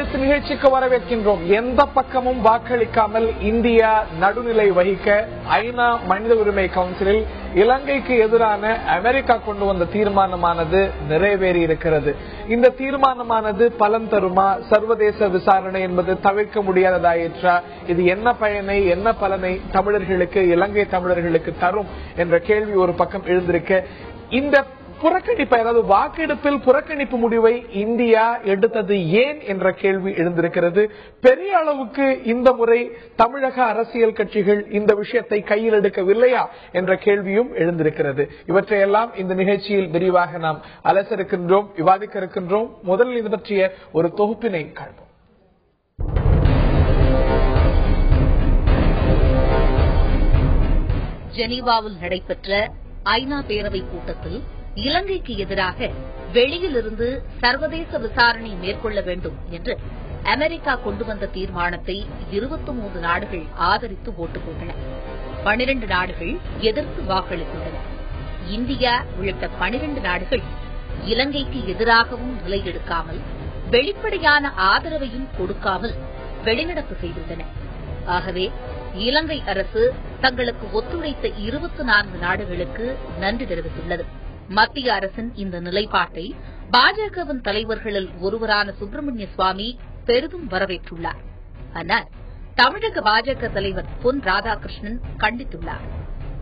எழுத்து நிகழ்ச்சிக்கு வரவேற்கின்றோம். எந்த பக்கமும் வாக்களிக்காமல் இந்தியா நடுநிலை வகிக்க ஐநா மனித உரிமை கவுன்சிலில் இலங்கைக்கு எதிரான அமெரிக்கா கொண்டு வந்த தீர்மானமானது நிறைவேறி இருக்கிறது. இந்த தீர்மானமானது பலன் தருமா? சர்வதேச விசாரணை என்பது தவிர்க்க முடியாததாயிற்றா? இது என்ன பயனை என்ன பலனை தமிழர்களுக்கு இலங்கை தமிழர்களுக்கு தரும் என்ற கேள்வி ஒரு பக்கம் எழுந்திருக்க, இந்த புறக்கணிப்பு, அதாவது வாக்கெடுப்பில் புறக்கணிப்பு முடிவை இந்தியா எடுத்தது ஏன் என்ற கேள்வி எழுந்திருக்கிறது. பெரிய அளவுக்கு இந்த முறை தமிழக அரசியல் கட்சிகள் இந்த விஷயத்தை கையில் எடுக்கவில்லையா என்ற கேள்வியும் எழுந்திருக்கிறது. இவற்றையெல்லாம் இந்த நிகழ்ச்சியில் விரிவாக நாம் அலச இருக்கின்றோம், விவாதிக்க இருக்கின்றோம். முதலில் இது பற்றிய ஒரு தொகுப்பினை காண்போம். ஜெனீவாவில் நடைபெற்ற ஐநா பேரவை கூட்டத்தில் இலங்கைக்கு எதிராக வெளியிலிருந்து சர்வதேச விசாரணை மேற்கொள்ள வேண்டும் என்று அமெரிக்கா கொண்டு வந்த தீர்மானத்தை 23 நாடுகள் ஆதரித்து ஓட்டு போட்டன. 12 நாடுகள் எதிர்த்து வாக்களித்துள்ளன. இந்தியா உள்ளிட்ட 12 நாடுகள் இலங்கைக்கு எதிராகவும் நிலை எடுக்காமல் வெளிப்படையான ஆதரவையும் கொடுக்காமல் வெளிநடப்பு செய்துள்ளன. ஆகவே இலங்கை அரசு தங்களுக்கு ஒத்துழைத்த 24 நாடுகளுக்கு நன்றி தெரிவித்துள்ளது. மத்திய அரசின் இந்த நிலைப்பாட்டை பாஜகவின் தலைவர்களில் ஒருவரான சுப்பிரமணிய சுவாமி பெரிதும் வரவேற்றுள்ளார். ஆனால் தமிழக பாஜக தலைவர் பொன் ராதாகிருஷ்ணன் கண்டித்துள்ளார்.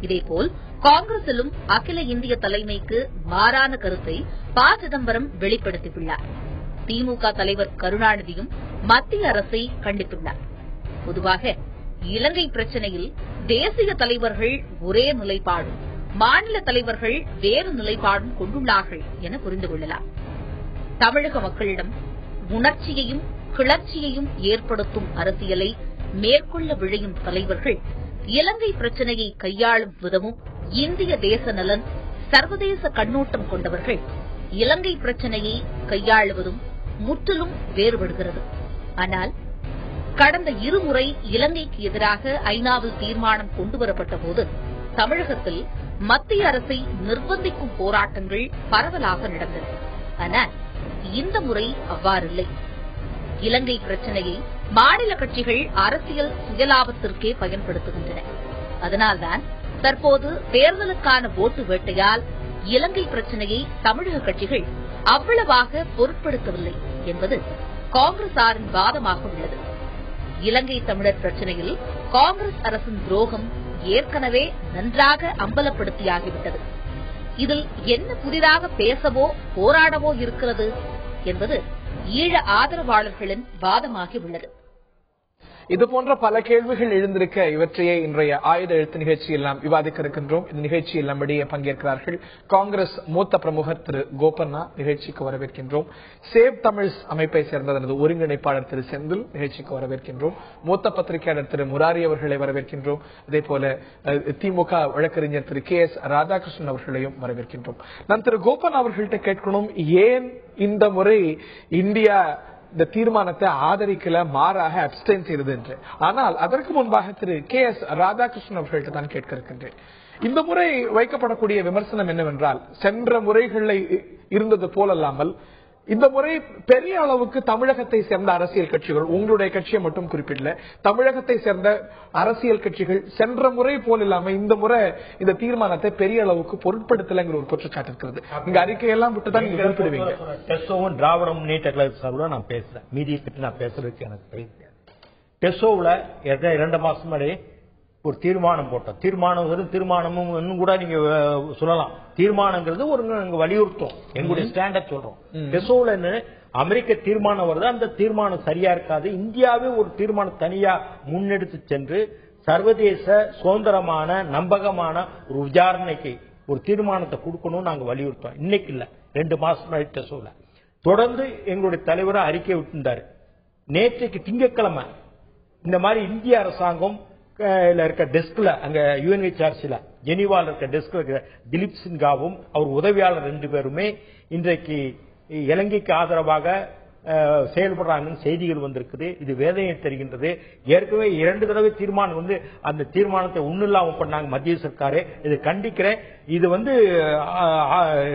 இதேபோல் காங்கிரசிலும் அகில இந்திய தலைமைக்கு மாறான கருத்தை ப. சிதம்பரம் வெளிப்படுத்தியுள்ளார். திமுக தலைவர் கருணாநிதியும் மத்திய அரசை கண்டித்துள்ளார். பொதுவாக இலங்கை பிரச்சினையில் தேசிய தலைவர்கள் ஒரே நிலைப்பாடும் மாநில தலைவர்கள் வேறு நிலைப்பாடும் கொண்டுள்ளார்கள் என புரிந்து கொள்ளலாம். தமிழக மக்களிடம் உணர்ச்சியையும் கிளர்ச்சியையும் ஏற்படுத்தும் அரசியலை மேற்கொள்ள விழையும் தலைவர்கள் இலங்கை பிரச்சினையை கையாளும் விதமும் இந்திய தேச நலன், சர்வதேச கண்ணோட்டம் கொண்டவர்கள் இலங்கை பிரச்சினையை கையாளுவதும் முற்றிலும் வேறுபடுகிறது. ஆனால் கடந்த இருமுறை இலங்கைக்கு எதிராக ஐநாவில் தீர்மானம் கொண்டுவரப்பட்ட போது தமிழகத்தில் மத்திய அரசை நிர்பந்திக்கும் போராட்டங்கள் பரவலாக நடந்தன. ஆனால் இந்த முறை அவ்வாறில்லை. இலங்கை பிரச்சினையை மாநில கட்சிகள் அரசியல் சுயலாபத்திற்கே பயன்படுத்துகின்றன. அதனால்தான் தற்போது தேர்தலுக்கான ஓட்டு வேட்டையால் இலங்கை பிரச்சினையை தமிழக கட்சிகள் அவ்வளவாக பொருட்படுத்தவில்லை என்பது காங்கிரசாரின் வாதமாக உள்ளது. இலங்கை தமிழர் பிரச்சினையில் காங்கிரஸ் அரசின் துரோகம் ஏற்கனவே நன்றாக அம்பலப்படுத்தியாகிவிட்டது. இதில் என்ன புதிதாக பேசவோ போராடவோ இருக்கிறது என்பது ஈழ ஆதரவாளர்களின் வாதமாகி உள்ளது. இதுபோன்ற பல கேள்விகள் எழுந்திருக்க இவற்றையே இன்றைய ஆயுத எழுத்து நிகழ்ச்சியில் நாம் விவாதிக்க இருக்கின்றோம். இந்த நிகழ்ச்சியில் நம்மிடையே பங்கேற்கிறார்கள் காங்கிரஸ் மூத்த பிரமுகர் திரு கோபண்ணா, நிகழ்ச்சிக்கு வரவேற்கின்றோம். சேவ் தமிழ்ஸ் அமைப்பை சேர்ந்த தனது ஒருங்கிணைப்பாளர் திரு செந்தில், நிகழ்ச்சிக்கு வரவேற்கின்றோம். மூத்த பத்திரிகையாளர் திரு முராரி அவர்களை வரவேற்கின்றோம். அதேபோல திமுக வழக்கறிஞர் திரு KS ராதாகிருஷ்ணன் அவர்களையும் வரவேற்கின்றோம். நான் திரு கோபண்ணா அவர்கள்ட்ட கேட்கணும், ஏன் இந்த முறை இந்தியா இந்த தீர்மானத்தை ஆதரிக்கல, மாறாக அப்ஸ்டெயின் செய்தது என்று. ஆனால் அதற்கு முன்பாக திரு KS ராதாகிருஷ்ணன் அவர்கள்ட்ட தான் கேட்க இருக்கின்றேன். இந்த முறை வைக்கப்படக்கூடிய விமர்சனம் என்னவென்றால், சென்ற முறைகளில் இருந்தது போலல்லாமல் இந்த முறை பெரிய அளவுக்கு தமிழகத்தை சேர்ந்த அரசியல் கட்சிகள், உங்களுடைய கட்சியை மட்டும் குறிப்பிடல, தமிழகத்தை சேர்ந்த அரசியல் கட்சிகள் சென்ற முறை போல் இல்லாம இந்த முறை இந்த தீர்மானத்தை பெரிய அளவுக்கு பொருட்படுத்தலைங்கிற ஒரு குற்றச்சாட்டு இருக்கிறது. இங்க அறிக்கையெல்லாம் விட்டுதான் நீங்க குறிப்பிடுவீங்க. டெசோவும் திராவிட முன்னேற்ற கழகத்தோட நான் பேசுறேன், மீதியை பற்றி நான் பேசுறதுக்கு எனக்கு தெரியாது. டெசோவில் 2 மாசம் முன்னாடி ஒரு தீர்மானம் போட்டோம். தீர்மானமும் இன்னும் கூட நீங்க சொல்லலாம், தீர்மானங்கிறது ஒரு வலியுறுத்தும், எங்களுடைய ஸ்டாண்டர்ட் சொல்றோம். டெசோவில் என்ன அமெரிக்க தீர்மானம் வருது, அந்த தீர்மானம் சரியா இருக்காது, இந்தியாவே ஒரு தீர்மானம் தனியா முன்னெடுத்து சென்று சர்வதேச சுதந்திரமான நம்பகமான ஒரு விசாரணைக்கு ஒரு தீர்மானத்தை கொடுக்கணும் நாங்க வலியுறுத்தோம். இன்னைக்கு இல்ல, 2 மாசம் முன்னாடி டெசோவில் தொடர்ந்து எங்களுடைய தலைவரை அறிக்கை விட்டுருந்தாரு. நேற்றைக்கு திங்கட்கிழமை இந்த மாதிரி இந்திய அரசாங்கம் இருக்க டெஸ்க்ல, அங்க UNHRCல ஜெனீவால இருக்க டெஸ்க்ல இருக்க திலீப் சின்ஹாவும் அவர் உதவியாளர் 2 பேருமே இன்றைக்கு இலங்கைக்கு ஆதரவாக செயல்படுறாங்கன்னு செய்திகள் வந்திருக்குது. இது வேதனை தருகின்றது. ஏற்கனவே 2 தடவை தீர்மானம் வந்து அந்த தீர்மானத்தை ஒன்னும் பண்ணாங்க மத்திய சர்க்காரு. இதை கண்டிக்கிறேன். இது வந்து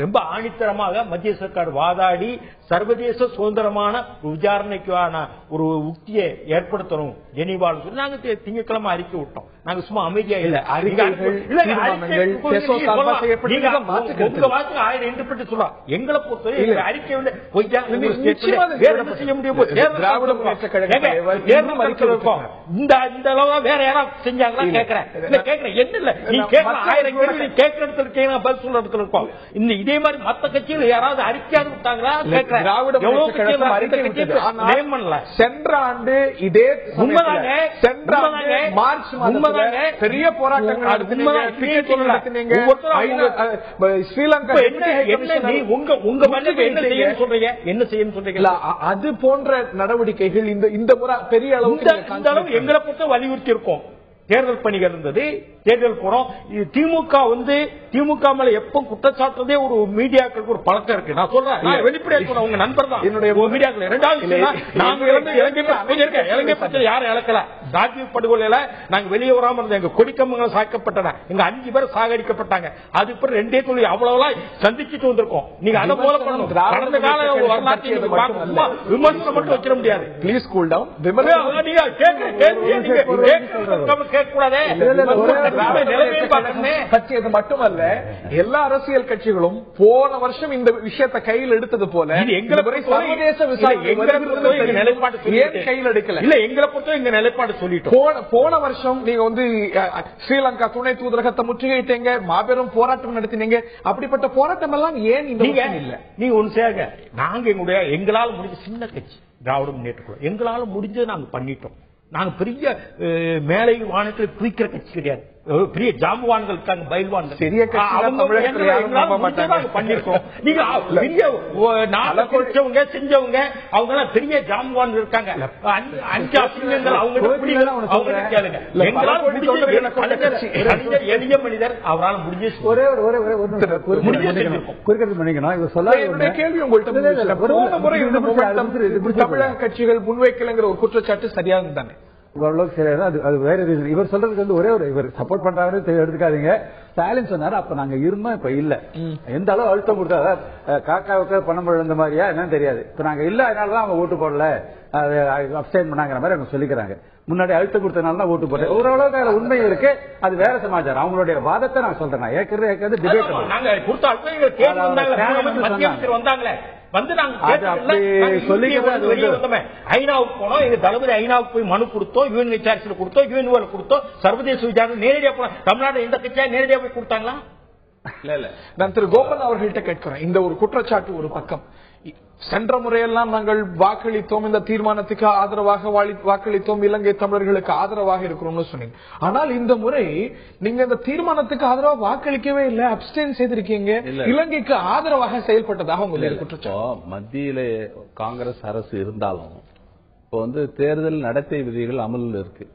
ரொம்ப ஆணித்தரமாக மத்திய சர்க்கார் வாதாடி சர்வதேச சுதந்திரமான விசாரணைக்கான ஒரு உக்தியை ஏற்படுத்தணும் ஜெனீவான்னு சொல்லி நாங்க திங்கட்கிழமை அறிக்கை விட்டோம். நாங்க சும்மா அமைதியா இல்ல. எங்களை பொறுத்தவரை அறிக்கை செய்ய முடியும். இந்த அளவா வேற யாராவது செஞ்சாங்களா கேட்கிறேன். என்ன இல்ல நீ கேட்கலாம் 1000 கேள்வி கேட்கிற இடத்துல இருக்கீங்க, பதில் சொல்ற இடத்துல இருக்கோம். இந்த மாதிரி மத்த கட்சிகள் யாராவது அறிக்கையாவது விட்டாங்களா கேட்கிறேன். சென்ற ஆண்டு இதே சென்ற ஆண்டு மார்ச் பெரிய போராட்டங்கள் ஸ்ரீலங்கா என்ன செய்யணும் சொல்றீங்க? அது போன்ற நடவடிக்கைகள் இந்த முறை பெரிய அளவு எங்களை பொறுத்த வலியுறுத்தி இருக்கோம். தேர்தல் பணிகள் இருந்தது, தேர்தல் போறோம். திமுக மேல எப்ப குற்றச்சாட்டுறதே ஒரு மீடியாக்களுக்கு ஒரு பழக்கம் இருக்கு. நான் சொல்றேன், வெளிப்படையா சொல்றேன், உங்க நண்பர் தான் என்னுடைய மீடியாக்கள். 2வது நாங்க இலங்கை பிரச்சனை யாரும் இழக்கல. ராஜீவ் படுகொலையில நாங்க வெளியே வராம இருந்தோம். எங்க கொடிக்கம்பங்கள் சாய்க்கப்பட்டன, எங்க 5 பேர் சாகடிக்கப்பட்டாங்க. அது பிறகு 2 தொழில் அவ்வளவு சந்திச்சுட்டு வந்திருக்கோம். நீங்க அதை போல பண்ணணும். கடந்த கால வரலாற்றை விமர்சனம் மட்டும் வச்சிட முடியாது. Please cool down. மட்டுமல்ல, எல்லா அரசியல் கட்சிகளும் போன வருஷம் இந்த விஷயத்தை கையில் எடுத்தது போல சர்வதேச விசாரணை கையில் எடுக்கல. இல்ல எங்களை பொறுத்த எங்க நிலைப்பாடு சொல்லிட்டோம். போன வருஷம் நீங்க வந்து ஸ்ரீலங்கா துணை தூதரகத்தை முற்றுகையிட்டீங்க, மாபெரும் போராட்டம் நடத்தினீங்க. அப்படிப்பட்ட போராட்டம் எல்லாம் ஏன் இந்த இல்ல? நீங்க ஒண்ணு சேருங்க. நாங்க எங்களால் முடிஞ்ச சின்ன கட்சி திராவிட முன்னேற்ற கழகம், எங்களால முடிஞ்சதை நாங்க பண்ணிட்டோம். நாங்க பெரிய மேலை வானத்தில் குவிக்கிற கட்சி கிடையாது. பெரிய ஜாம்பவான்கள் இருக்காங்க, பயில்வான்கள், பெரிய பண்ணிருக்கோம். நீங்க பெரிய நாளை செஞ்சவங்க அவங்க எல்லாம் பெரிய ஜாம்பவான் இருக்காங்க. 5 அசிங்கங்கள் அவங்க கேளுங்க. எளிய மனிதர் அவரால் முடிஞ்ச ஒரே கேள்வி உங்கள்கிட்ட தமிழக கட்சிகள் முன்வைக்கலங்கிற ஒரு குற்றச்சாட்டு சரியாக தானே? ஓரளவுக்கு சரியா அது வேற ரீசன். இவர் சொல்றதுக்கு வந்து ஒரே ஒரு இவர் சப்போர்ட் பண்றாரு எடுத்துக்காதீங்க. ஸ்டாலின் சொன்னாரு அப்ப நாங்க இருந்தோம், இப்ப இல்ல. எந்த அளவு அழுத்தம் கொடுத்தா காக்காவுக்கு பணம் இழந்த மாதிரியா என்னன்னு தெரியாது. இப்ப நாங்க இல்ல, அதனாலதான் அவங்க ஓட்டு போடல, அப்சைன் பண்ணாங்கிற மாதிரி அவங்க சொல்லிக்கிறாங்க. முன்னாடி அழுத்தம் கொடுத்தனால தான் ஓட்டு போட்டேன். ஓரளவுக்கு அதுல உண்மை இருக்கு, அது வேற சமாச்சாரம். அவங்களுடைய வாதத்தை நான் சொல்றேன். நான் ஏற்கனவே டிபேட் வந்து ஐநாவுக்கு போனோம். எங்க தளபதி ஐநாவுக்கு போய் மனு கொடுத்தோம், யூஎன்ஹெச்ஆர்சி கொடுத்தோம், யூஎன்ஓ கொடுத்தோம், சர்வதேச விசாரணை நேரடியா போனோம். தமிழ்நாடு எந்த கட்சியா நேரடியா போய் கொடுத்தாங்களா? இல்ல. நான் திரு கோபன் அவர்கள்ட்ட கேட்கிறேன். இந்த ஒரு குற்றச்சாட்டு ஒரு பக்கம். சென்ற முறையெல்லாம் நாங்கள் வாக்களித்தோம், இந்த தீர்மானத்துக்கு ஆதரவாக வாக்களித்தோம், இலங்கை தமிழர்களுக்கு ஆதரவாக இருக்கிறோம்னு சொன்னீங்க. ஆனால் இந்த முறை நீங்க இந்த தீர்மானத்துக்கு ஆதரவாக வாக்களிக்கவே இல்லை, அப்ஸ்டெயின் செய்திருக்கீங்க, இலங்கைக்கு ஆதரவாக செயல்பட்டதாக உங்களுக்கு குற்றச்சாட்டு. மத்தியில காங்கிரஸ் அரசு இருந்தாலும் இப்போ வந்து தேர்தல் நடத்தை விதிகள் அமலில் இருக்கு.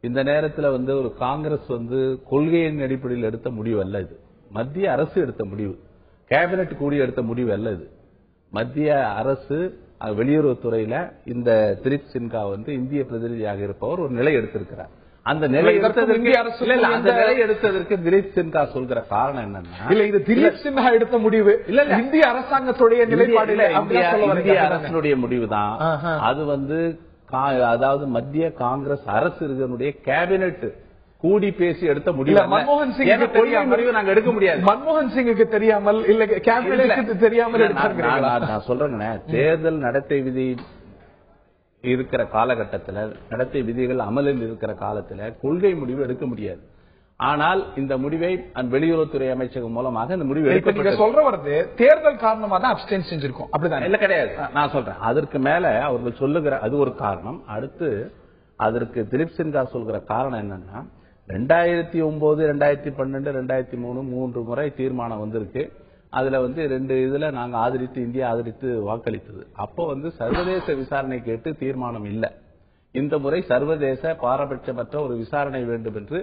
இந்த நேரத்தில் வந்து ஒரு காங்கிரஸ் வந்து கொள்கையின் அடிப்படையில் எடுத்த முடிவு அல்ல இது. மத்திய அரசு எடுத்த முடிவு, கேபினெட் கூடி எடுத்த முடிவு அல்ல இது. மத்திய அரசு வெளியுறவுத்துறையில இந்த திலீப் சின்ஹா வந்து இந்திய பிரதிநிதியாக இருப்பவர் ஒரு நிலை எடுத்திருக்கிறார். அந்த நிலை எடுத்ததற்கு திலீப் சின்ஹா சொல்கிற காரணம் என்னன்னா, இல்ல இது திலீப் சின்ஹா எடுத்த முடிவு இல்ல, இந்திய அரசாங்கத்துடைய நிலைப்பாடு, இந்திய அரசுடைய முடிவுதான் அது. வந்து அதாவது மத்திய காங்கிரஸ் அரசு இதனுடைய கேபினெட் கூடி பேசி எடுத்த முடிவு. மன்மோகன் சிங் நாங்க எடுக்க முடியாது. மன்மோகன் சிங்குக்கு தெரியாமல் இல்ல கேபினெட்டுக்கு தெரியாமல் நான் சொல்றேங்க, தேர்தல் நடத்தை விதி இருக்கிற காலகட்டத்தில், நடத்தை விதிகள் அமலில் இருக்கிற காலத்தில் கொள்கை முடிவு எடுக்க முடியாது. ஆனால் இந்த முடிவை வெளியுறவுத்துறை அமைச்சகம் மூலமாக இந்த முடிவு எடுக்க சொல்ற வருது. தேர்தல் காரணமாக தான் அப்ஸ்டெயின் செஞ்சிருக்கோம், அப்படிதான்? இல்ல, கிடையாது. நான் சொல்றேன், அதற்கு மேல அவர்கள் சொல்லுகிற அது ஒரு காரணம். அடுத்து அதற்கு திலீப் சின்ஹா சொல்கிற காரணம் என்னன்னா, 2009, 2012, 2003 3 முறை தீர்மானம் வந்திருக்கு. அதுல வந்து 2 இதுல நாங்க ஆதரித்து, இந்தியா ஆதரித்து வாக்களித்தது. அப்போ வந்து சர்வதேச விசாரணை கேட்டு தீர்மானம் இல்ல. இந்த முறை சர்வதேச பாரபட்சமற்ற ஒரு விசாரணை வேண்டும் என்று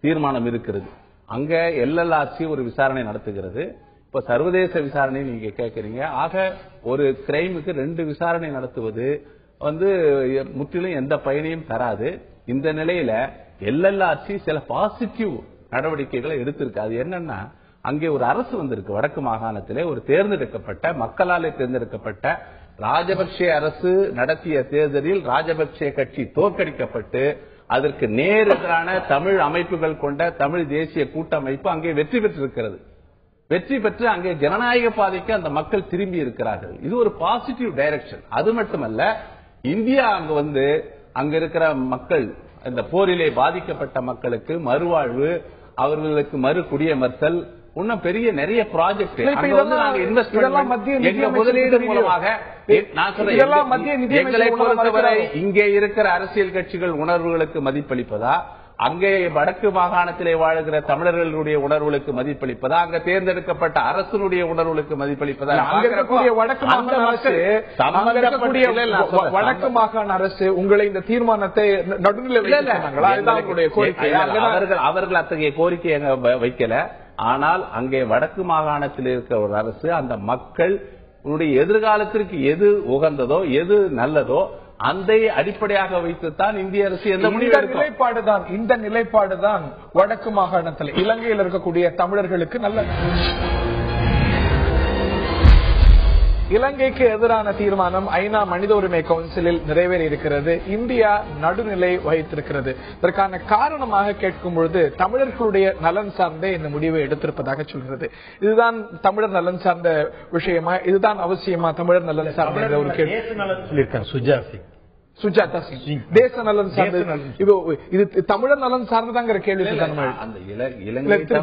தீர்மானம் இருக்கிறது. அங்க எல்எல்ஆர்சி ஒரு விசாரணை நடத்துகிறது. இப்ப சர்வதேச விசாரணை நீங்க கேட்கறீங்க. ஆக ஒரு கிரைமுக்கு 2 விசாரணை நடத்துவது முற்றிலும் எந்த பயனையும் தராது. இந்த நிலையில எல்எல்ஆர்சி சில பாசிட்டிவ் நடவடிக்கைகளை எடுத்திருக்கு. அது என்னன்னா, அங்கே ஒரு அரசு வந்திருக்கு. வடக்கு மாகாணத்திலே ஒரு தேர்ந்தெடுக்கப்பட்ட மக்களாலே தேர்ந்தெடுக்கப்பட்ட ராஜபக்சே அரசு நடத்திய தேர்தலில் ராஜபக்சே கட்சி தோற்கடிக்கப்பட்டு அதற்கு நேர் எதிரான தமிழ் அமைப்புகள் கொண்ட தமிழ் தேசிய கூட்டமைப்பு அங்கே வெற்றி பெற்றிருக்கிறது. வெற்றி பெற்று அங்கே ஜனநாயக பாதைக்கு அந்த மக்கள் திரும்பி இருக்கிறார்கள். இது ஒரு பாசிட்டிவ் டைரக்ஷன். அது மட்டுமல்ல, இந்தியா அங்க இருக்கிற மக்கள், இந்த போரிலே பாதிக்கப்பட்ட மக்களுக்கு மறுவாழ்வு, அவர்களுக்கு மறு குடியமர்த்தல், இன்னும் பெரிய நிறைய ப்ராஜெக்ட் முதலீடு மூலமாக எங்களை பொறுத்தவரை இங்கே இருக்கிற அரசியல் கட்சிகள் உணர்வுகளுக்கு மதிப்பளிப்பதா, அங்கே வடக்கு மாகாணத்திலே வாழ்கிற தமிழர்களுடைய உணர்வுகளுக்கு மதிப்பளிப்பதா, அங்க தேர்ந்தெடுக்கப்பட்ட அரசனுடைய உணர்வுகளுக்கு மதிப்பளிப்பதா, வடக்கு மாகாண அரசு உங்களை இந்த தீர்மானத்தை நடுநிலை அவர்கள் அத்தகைய கோரிக்கை வைக்கல. ஆனால் அங்கே வடக்கு மாகாணத்தில் இருக்கிற ஒரு அரசு அந்த மக்கள் எதிர்காலத்திற்கு எது உகந்ததோ எது நல்லதோ அந்த அடிப்படையாக வைத்துத்தான் இந்திய அரசு எந்த முடிவு நிலைப்பாடுதான். இந்த நிலைப்பாடுதான் வடக்கு மாகாணத்தில் இலங்கையில் இருக்கக்கூடிய தமிழர்களுக்கு நல்ல. இலங்கைக்கு எதிரான தீர்மானம் ஐநா மனித உரிமை கவுன்சிலில் நிறைவேறி இருக்கிறது. இந்தியா நடுநிலை வகித்திருக்கிறது. இதற்கான காரணமாக கேட்கும் பொழுது தமிழர்களுடைய நலன் சார்ந்தே இந்த முடிவை எடுத்திருப்பதாக சொல்கிறது. இதுதான் தமிழர் நலன் சார்ந்த விஷயமா, இதுதான் அவசியமா தமிழர் நலன் சார்ந்த ஒரு கேள்வி சொல்லியிருக்காங்க சுஜாதா சிங். தேச நலன் சார்ந்த இது தமிழர் நலன் சார்ந்ததாங்கிற கேள்வி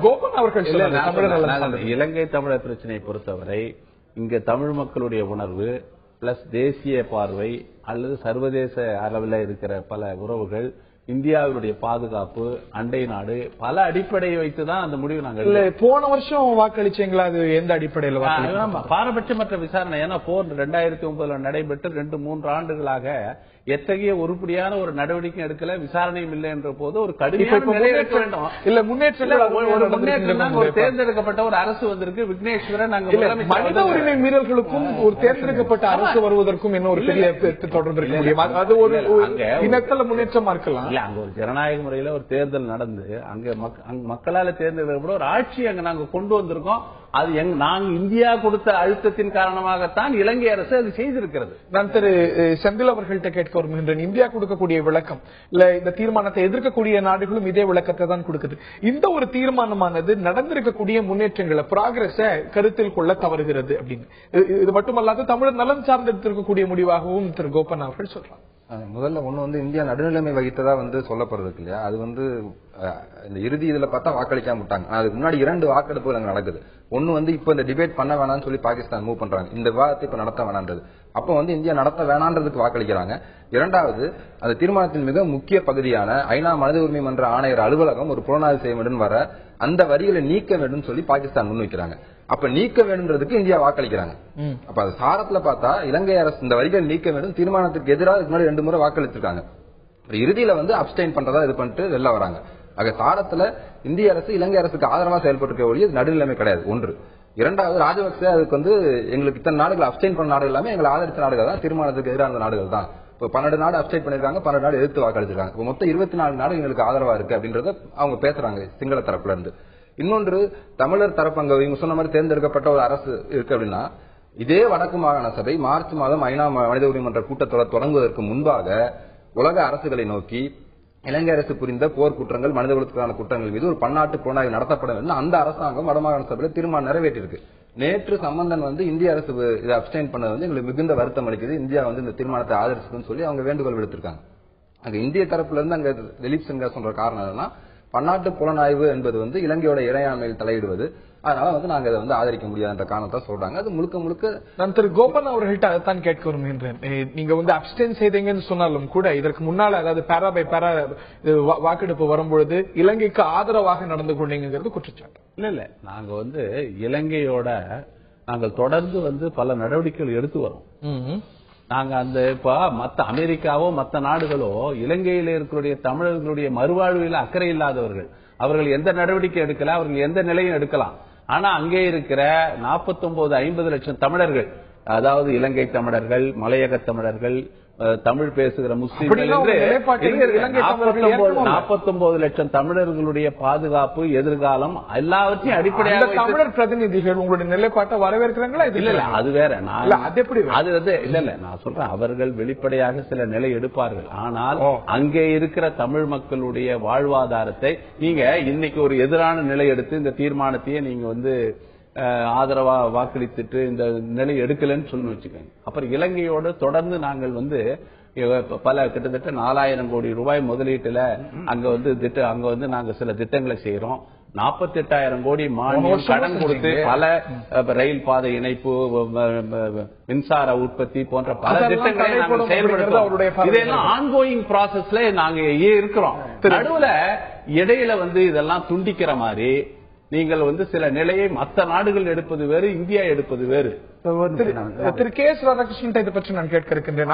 கோபன் அவர்கள் தமிழர் நலன். இலங்கை தமிழர் பிரச்சனையை பொறுத்தவரை இங்க தமிழ் மக்களுடைய உணர்வு பிளஸ் தேசிய பார்வை அல்லது சர்வதேச அளவில் இருக்கிற பல உறவுகள், இந்தியாவுடைய பாதுகாப்பு, அண்டை நாடு, பல அடிப்படையை வைத்துதான் அந்த முடிவு நாங்கள். போன வருஷம் வாக்களிச்சீங்களா? அது எந்த அடிப்படையில்? பாரபட்சமற்ற விசாரணை. ஏன்னா போர் 2009 நடைபெற்று 2-3 ஆண்டுகளாக எத்தகைய உருப்படியான ஒரு நடவடிக்கை எடுக்கல, விசாரணையும் இல்லை என்ற போது ஒரு கடுமையான நிலை எடுக்க வேண்டும். இல்ல முன்னேற்றம் ஒரு தேர்ந்தெடுக்கப்பட்ட ஒரு அரசு வந்திருக்கு. விக்னேஸ்வரன் மனித உரிமை மீறல்களுக்கும் ஒரு தேர்ந்தெடுக்கப்பட்ட அரசு வருவதற்கும் என்ன ஒரு பெரிய தொடர்பு இருக்க முடியும்? அது ஒரு இனத்துல முன்னேற்றமா இருக்கலாம். அங்க ஒரு ஜனநாயக முறையில ஒரு தேர்தல் நடந்து அங்க மக்களால தேர்ந்தெடுக்கப்பட்ட ஒரு ஆட்சி அங்க நாங்க கொண்டு வந்திருக்கோம். அது நாங்க இந்தியா கொடுத்த அழுத்தத்தின் காரணமாகத்தான் இலங்கை அரசு அது செய்திருக்கிறது. நான் திரு செந்தில் அவர்கள்ட்ட கேட்க விரும்புகின்றேன். இந்தியா கொடுக்கக்கூடிய விளக்கம் இல்ல, இந்த தீர்மானத்தை எதிர்க்கக்கூடிய நாடுகளும் இதே விளக்கத்தை தான் கொடுக்குது. இந்த ஒரு தீர்மானமானது நடந்திருக்கக்கூடிய முன்னேற்றங்களை ப்ராகிரஸ கருத்தில் கொள்ள தவறுகிறது அப்படின்னு. இது மட்டுமல்லாது தமிழர் நலன் சார்ந்து எடுத்திருக்கக்கூடிய முடிவாகவும் திரு கோபன் அவர்கள் சொல்றாங்க. முதல்ல ஒண்ணு இந்தியா நடுநிலைமை வகித்ததா சொல்லப்படுறது இல்லையா? அது இந்த இறுதி இதுல பார்த்தா வாக்களிக்காம விட்டாங்க. அதுக்கு முன்னாடி 2 வாக்கெடுப்புகள் அங்க நடக்குது. ஒண்ணு இப்ப இந்த டிபேட் பண்ண வேணாம்னு சொல்லி பாகிஸ்தான் மூவ் பண்றாங்க. இந்த விவாதத்தை இப்ப நடத்த வேணான்றது. அப்ப இந்தியா நடத்த வேணான்றதுக்கு வாக்களிக்கிறாங்க. இரண்டாவது, அந்த தீர்மானத்தின் மிக முக்கிய பகுதியான ஐநா மனித உரிமை மன்ற ஆணையர் அலுவலகம் ஒரு புலனாய்வு செய்ய வேண்டும் வர அந்த வரிகளை நீக்க வேண்டும் சொல்லி பாகிஸ்தான் முன்வைக்கிறாங்க. அப்ப நீக்க வேண்டும்ன்றதுக்கு இந்தியா வாக்களிக்கிறாங்க. அப்ப அது சாரத்துல பார்த்தா இலங்கை அரசு இந்த வரிகள் நீக்க வேண்டும் தீர்மானத்துக்கு எதிராக முன்னாடி 2 முறை வாக்களிச்சிருக்காங்க. இறுதியில அப்ஸ்டைன் பண்றதா இது பண்ணிட்டு வெளில வராங்க. ஆக சாரத்துல இந்திய அரசு இலங்கை அரசுக்கு ஆதரவா செயல்பட்டு ஒழிய நடுநிலைமை கிடையாது. ஒன்று. இரண்டாவது, ராஜபக்சே அதுக்கு எங்களுக்கு இத்தனை நாடுகள் அப்ஸ்டைன் பண்ண நாடுகள் எல்லாமே எங்களை ஆதரித்த நாடுகள் தான், தீர்மானத்துக்கு எதிரான நாடுகள் தான். இப்போ 12 நாடு அப்ஸ்டைன் பண்ணிருக்காங்க, 12 நாடு எதிர்த்து வாக்களிச்சிருக்காங்க. இப்போ மொத்தம் 24 நாடு எங்களுக்கு ஆதரவா இருக்கு அப்படின்றத அவங்க பேசுறாங்க சிங்கள தரப்புல இருந்து. இன்னொன்று, தமிழர் தரப்பு அங்க இவங்க சொன்ன மாதிரி தேர்ந்தெடுக்கப்பட்ட ஒரு அரசு இருக்கு அப்படின்னா, இதே வடக்கு மாகாண சபை மார்ச் மாதம் ஐநா மனித உரிமை மன்ற கூட்டத்தொடர் தொடங்குவதற்கு முன்பாக உலக அரசுகளை நோக்கி இலங்கை அரசு புரிந்த போர் குற்றங்கள், மனித குலத்துக்கான குற்றங்கள் மீது ஒரு பன்னாட்டு புலனாய்வு நடத்தப்பட வேண்டும் அந்த அரசாங்கம் வடமாகாண சபையில தீர்மானம் நிறைவேற்றிருக்கு. நேற்று சம்பந்தன் இந்திய அரசு இதை அப்ஸ்டைன் பண்ணது எங்களுக்கு மிகுந்த வருத்தம் அளிக்குது, இந்தியா இந்த தீர்மானத்தை ஆதரிச்சுன்னு சொல்லி அவங்க வேண்டுகோள் விடுத்திருக்காங்க. அங்க இந்திய தரப்புல இருந்து அங்க திலீப் சென்கா சொல்ற காரணம் என்னன்னா, பன்னாட்டு புலனாய்வு என்பது இலங்கையோட இறையாண்மையில் தலையிடுவது, அதனால நாங்க இதை ஆதரிக்க முடியாதுன்ற காரணத்தை சொல்றாங்க. அது முழுக்க முழுக்க நான் திரு கோபன் அவர்கள்ட்ட அதைத்தான் கேட்க விரும்புகின்றேன். நீங்க அப்ஸ்டைன் செய்தீங்கன்னு சொன்னாலும் கூட இதற்கு முன்னால, அதாவது பேரா பை பேரா வாக்கெடுப்பு வரும்பொழுது இலங்கைக்கு ஆதரவாக நடந்து கொண்டீங்கிறது குற்றச்சாட்டு. இல்ல நாங்க இலங்கையோட நாங்கள் தொடர்ந்து பல நடவடிக்கைகள் எடுத்து வரோம். நாங்க இப்ப மத்த அமெரிக்காவோ மத்த நாடுகளோ இலங்கையில் இருக்கிற தமிழர்களுடைய மறுவாழ்வில் அக்கறை இல்லாதவர்கள், அவர்கள் எந்த நடவடிக்கை எடுக்கல, அவர்கள் எந்த நிலையும் எடுக்கலாம். ஆனா அங்கே இருக்கிற 49-50 லட்சம் தமிழர்கள், அதாவது இலங்கை தமிழர்கள், மலையக தமிழர்கள், தமிழ் பேசுகிற முஸ்லிம்கள் என்று 49 லட்சம் தமிழர்களுடைய பாதுகாப்பு, எதிர்காலம் எல்லாவற்றையும் அடிப்படையாக தமிழர் பிரதிநிதிகள் உங்களுடைய நிலைப்பாட்டை வரவேற்கிறாங்களா? இல்ல, அது வேற. அது இல்ல, நான் சொல்றேன், அவர்கள் வெளிப்படையாக சில நிலை எடுப்பார்கள். ஆனால் அங்கே இருக்கிற தமிழ் மக்களுடைய வாழ்வாதாரத்தை நீங்க இன்னைக்கு ஒரு எதிரான நிலை எடுத்து இந்த தீர்மானத்தையே நீங்க ஆதரவா வாக்களித்துட்டு இந்த நிலை எடுக்கலன்னு சொல்லி வச்சுக்கோங்க. அப்புறம் இலங்கையோடு தொடர்ந்து நாங்கள் பல கிட்டத்தட்ட 4000 கோடி ரூபாய் முதலீட்டுல அங்க நாங்க சில திட்டங்களை செய்யறோம். 48,000 கோடி மானியம் கடன் கொடுத்து பல ரயில் பாதை இணைப்பு, மின்சார உற்பத்தி போன்ற பல திட்டங்களை நாங்கள் செயல்படுத்துறோம். இதெல்லாம் ஆன்கோயிங் ப்ராசஸ்ல நாங்க இருக்கிறோம். நடுவுல இடையில இதெல்லாம் துண்டிக்கிற மாதிரி நீங்கள் சில நிலையை மற்ற நாடுகள் எடுப்பது வேறு, இந்தியா எடுப்பது வேறு. திரு கே எஸ் ராதாகிருஷ்ணன் இதை பற்றி நான் கேட்க இருக்கின்றேன்.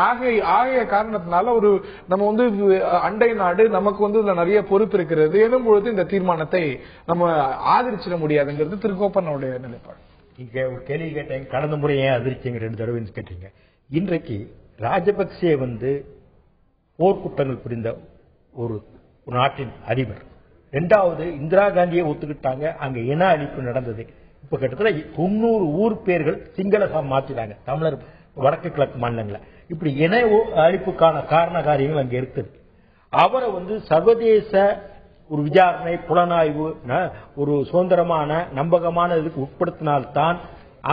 ஆகிய காரணத்தினால நம்ம அண்டை நாடு, நமக்கு நிறைய பொறுப்பு இருக்கிறது எனும் பொழுது இந்த தீர்மானத்தை நம்ம ஆதரிச்சிட முடியாதுங்கிறது திரு கோப்பனுடைய நிலைப்பாடு. இங்க ஒரு கேள்வி கேட்டேன், கடந்த முறை ஏன் அதிர்ச்சிங்க 2 தடவை கேட்டீங்க. இன்றைக்கு ராஜபக்சே போர்க்குற்றங்கள் புரிந்த ஒரு நாட்டின் அதிபர். 2வது இந்திரா காந்தியை ஒத்துக்கிட்டாங்க, அங்க இன அழிப்பு நடந்தது. இப்ப கிட்டத்தட்ட 90 ஊர் பேர்கள் சிங்கள மாற்றிட்டாங்க தமிழர் வடக்கு கிழக்கு மாநிலங்கள. இப்படி இன அழிப்புக்கான காரண காரியங்கள் அங்க இருக்குது. அவரை சர்வதேச ஒரு விசாரணை, புலனாய்வு, ஒரு சுதந்திரமான நம்பகமான இதுக்கு உட்படுத்தினால்தான்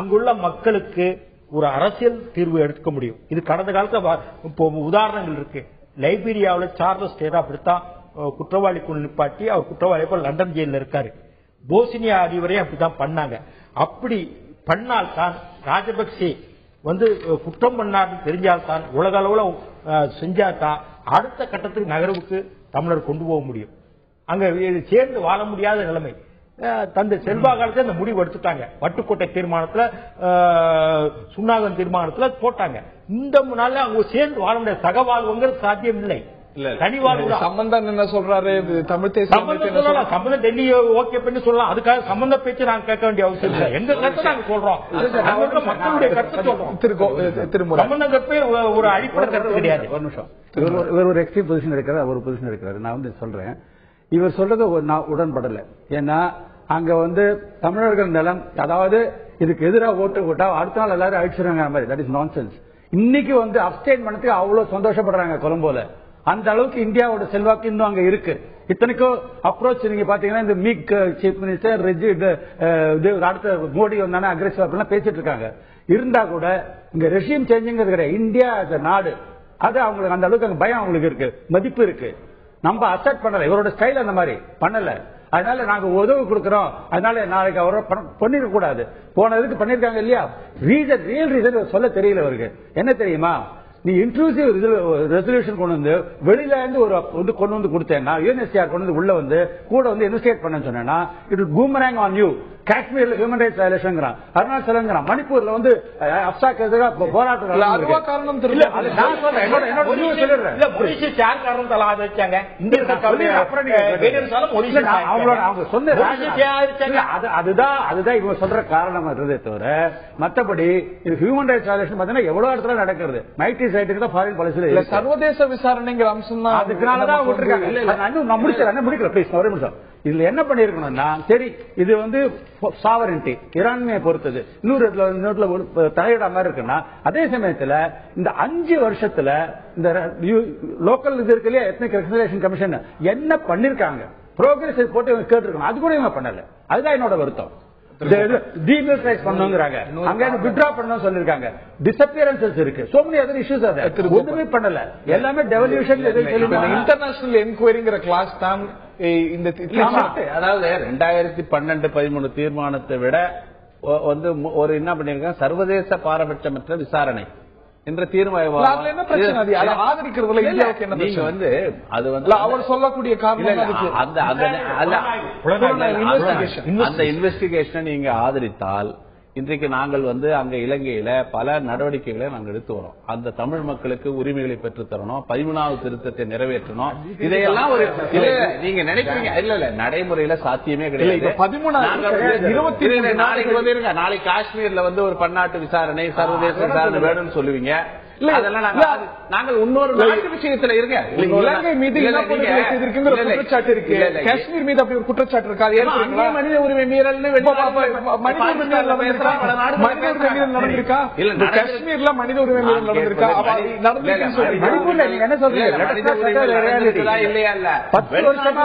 அங்குள்ள மக்களுக்கு ஒரு அரசியல் தீர்வு எடுக்க முடியும். இது கடந்த காலத்துல உதாரணங்கள் இருக்கு. லைபீரியாவில் சார்லஸ் டேரா அப்படித்தான் குற்றவாளி குழு நிப்பாட்டி அவர் குற்றவாளி போல் லண்டன் ஜெயில இருக்காரு. போஸ்னியா அதிபரையும் அப்படித்தான் பண்ணாங்க. அப்படி பண்ணால்தான் ராஜபக்சே குற்றம் பண்ணார்னு தெரிஞ்சால்தான், உலக அளவுல செஞ்சாதான் அடுத்த கட்டத்துக்கு நகர்வுக்கு தமிழர் கொண்டு போக முடியும். அங்க சேர்ந்து வாழ முடியாத நிலைமை. தந்தை செல்வா காலத்துல அந்த முடிவு எடுத்துட்டாங்க. வட்டுக்கோட்டை தீர்மானத்துல, சுன்னாகம் தீர்மானத்துல போட்டாங்க. இந்த நாள்ல அவங்க சேர்ந்து வாழ முடியாது. சகவாழ்வுங்கிறது சாத்தியம் இல்லை. சம்பந்தம் என்ன சொல்றாரு? தமிழ் சம்பந்தம் டெல்லி ஓகே பண்ணி சொல்லலாம். அதுக்காக சம்பந்த பேச்சு நாங்க கேட்க வேண்டிய அவசியம் இல்லை. எங்க கருத்தை நாங்க சொல்றோம், மக்களுடைய கருத்தை சொல்றோம். சம்பந்தம் கற்பே ஒரு அடிப்படை கருத்து கிடையாது. ஒரு நிமிஷம், இவர் ஒரு எக்ஸ்ட்ரீம் பொசிஷன் இருக்கிறார், ஒரு பொசிஷன் இருக்கிறாரு. நான் சொல்றேன், இவர் சொல்றது நான் உடன்படல. ஏன்னா அங்க தமிழர்கள் நிலம், அதாவது இதுக்கு எதிராக ஓட்டு போட்டா அடுத்த நாள் எல்லாரும் அழிச்சிருவாங்க மாதிரி. That is nonsense. இன்னைக்கு அப்ஸ்டேட் பண்ணதுக்கு அவ்வளவு சந்தோஷப்படுறாங்க கொலம்போல. அந்த அளவுக்கு இந்தியாவோட செல்வாக்கு இன்னும் அங்க இருக்கு. இத்தனைக்கும் அப்ரோச் நீங்க பாத்தீங்கன்னா இந்த மீக் சீஃப் மினிஸ்டர் அடுத்த மோடி வந்தானே அக்ரெசிவ் அப்படிலாம் பேசிட்டு இருக்காங்க. இருந்தா கூட இங்க ரெஜிம் சேஞ்சிங்கிறது கிடையாது. இந்தியா நாடு அது அவங்களுக்கு அந்த அளவுக்கு அங்க பயம் அவங்களுக்கு இருக்கு, மதிப்பு இருக்கு. நம்ம அசெப்ட் பண்ணல, இவரோட ஸ்டைல் அந்த மாதிரி பண்ணல. அதனால நாங்க உதவி கொடுக்கிறோம், அதனால நாளைக்கு அவரை பண்ணிருக்க கூடாது. போனதுக்கு பண்ணிருக்காங்க இல்லையா. ரீசன், ரியல் ரீசன் சொல்ல தெரியல அவருக்கு. என்ன தெரியுமா, நீ இன்க்ளூசிவ் ரெசல்யூஷன் கொண்டு வெளியில இருந்து கொண்டு கொடுத்தேன்னா, யூஎன்எஸ்சிஆர் கொண்டு உள்ள கூட இன்வெஸ்டிகேட் பண்ண சொன்னா, இட் பூமராங் ஆன் யூ. காஷ்மீர்ல ஹியூமன் ரைட்ஸ் வயலேஷன், அருணாச்சலம், மணிப்பூர்ல போராட்டம். அதுதான் இவங்க சொல்ற காரணம் தவிர மற்றபடி ஹியூமன் ரைட்ஸ் வயலேஷன் பாத்தீங்கன்னா எவ்வளவு இடத்துல நடக்கிறது. மைட்டி சைட்டுக்கு தான் ஃபாரின் பாலிசியில சர்வதேச விசாரணைங்கிற அம்சம் தான். அதுக்குனாலதான் முடிச்சிருக்கேன். இதுல என்ன பண்ணிருக்கணும்னா, சரி இது சாவரிட்டி இரான்மையை பொறுத்தது, இன்னொரு தலையிட மாதிரி இருக்குன்னா, அதே சமயத்துல இந்த 5 வருஷத்துல இந்த லோக்கல் இது இருக்கு இல்லையா, எத்னிக் ரெகன்சிலியேஷன் கமிஷன் என்ன பண்ணிருக்காங்க, ப்ரோக்ரஸ் போட்டு கேட்டிருக்கணும். அது கூட இவங்க பண்ணல. அதுதான் என்னோட வருத்தம். டிமிலிட்டரைஸ் பண்ணுங்கிறாங்க, அங்க வித்ட்ரா பண்ணணும் சொல்லிருக்காங்க. டிசப்பியரன்சஸ் இருக்கு, சோ மெனி அதர் இஷ்யூஸ். அது ஒண்ணுமே பண்ணல, எல்லாமே டெவல்யூஷன். இன்டர்நேஷனல் என்கொயரிங்கிற கிளாஸ் தான் இந்த. அதாவது 2012-13 தீர்மானத்தை விட ஒரு என்ன பண்ணிருக்காங்க, சர்வதேச பாரபட்சமற்ற விசாரணை என்ற தீர்மானம். ஆதரிக்கிறதுல இந்தியாவுக்கு என்ன பிரச்சனை? அது அவர் சொல்லக்கூடிய காரணம் அந்த இன்வெஸ்டிகேஷனை நீங்க ஆதரித்தால் இன்றைக்கு நாங்கள் அங்க இலங்கையில பல நடவடிக்கைகளை நாங்கள் எடுத்து வரோம். அந்த தமிழ் மக்களுக்கு உரிமைகளை பெற்று தரணும், 13வது திருத்தத்தை நிறைவேற்றணும். இதையெல்லாம் ஒரு நீங்க நினைக்கிறீங்க இல்ல நடைமுறையில சாத்தியமே கிடையாது. 13 நாளைக்கு காஷ்மீர்ல ஒரு பன்னாட்டு விசாரணை சர்வதேச விசாரணை வேணும்னு சொல்லுவீங்க. நாங்கள் இன்னொரு நாட்டு விஷயத்துல இருக்க இலங்கை மீது குற்றச்சாட்டு இருக்கு, காஷ்மீர் மீது அப்படி ஒரு குற்றச்சாட்டு இருக்காது. மனித உரிமை மீறல் நடந்திருக்கா? காஷ்மீர்ல மனித உரிமை மீறல் நடந்திருக்கா? என்ன சொல்றீங்க? இல்லையா இல்ல 10 வருஷமா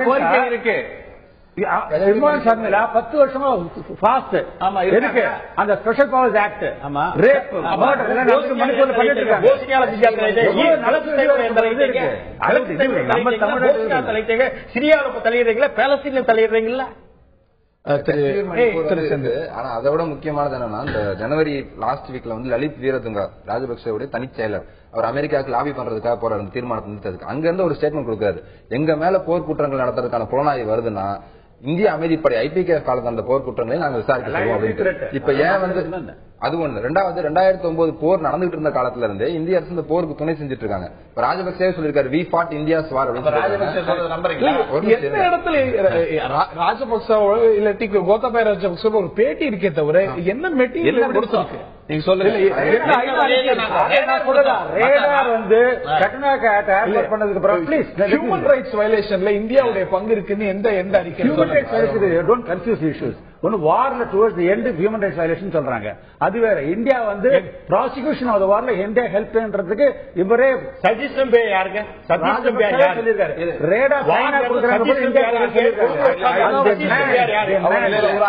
கோரிக்கை இருக்கு. 10 வருஷமா ஃபாஸ்ட் இருக்கு. அந்த ஸ்பெஷல் பவர்ஸ் ஆக்ட் ரேப் மணிப்பூர்ல பண்ணிட்டு இருக்காங்க. சிரியாவுக்கு தலையிடுறீங்களா, பாலஸ்தீன்ல தலையிடுறீங்களா? ஆனா அதை விட முக்கியமானது என்னன்னா, இந்த ஜனவரி லாஸ்ட் வீக்ல லலித் வீரதுங்கா ராஜபக்சேவுடைய தனிச் செயலர் அவர் அமெரிக்காவுக்கு லாபி பண்றதுக்காக போற தீர்மானத்தை நிறுத்ததுக்கு அங்க இருந்து ஒரு ஸ்டேட்மெண்ட் கொடுக்காரு. எங்க மேல போர் குற்றங்கள் நடத்துறதுக்கான புலனாய்வு வருதுன்னா இந்திய அமைதிப்படை IPKF காலத்துல அந்த போர் குற்றங்களை நாங்க விசாரிக்க சொல்லுவோம் அப்படின்னு. இப்ப ஏன் அது ஒண்ணு. ரெண்டாவது 2009 போர் நடந்துட்டு இருந்த காலத்துல இருந்து இந்திய அரசு இந்த போருக்கு துணை செஞ்சுட்டு இருக்காங்க. இப்ப ராஜபக்சே சொல்லிருக்காரு we fought India's war எந்த இடத்துல ராஜபக்சே இல்லாட்டி கோத்தபாய ராஜபக்சே ஒரு பேட்டி இருக்கே தவிர என்ன மெட்டீரியல் கொடுத்திருக்கு நீங்க சொல்லுங்க. ஹியூமன் ரைட்ஸ் வயலேஷன்ல இந்தியாவுடைய பங்கு இருக்குன்னு எந்த அறிக்கை? ஒன்னு வார்ல towards the end human rights violation சொல்றாங்க. அது வேற. இந்தியா ப்ராசிக்யூஷன் ஆஃப் தி வார்ல இந்தியா ஹெல்ப் பண்றதுக்கு இவரே சஜிஸ்டம் பே யாருங்க? சஜிஸ்டம் பே யார் சொல்லிருக்காரு? ரேடா சைனா கொடுக்கறாங்க போல இந்தியா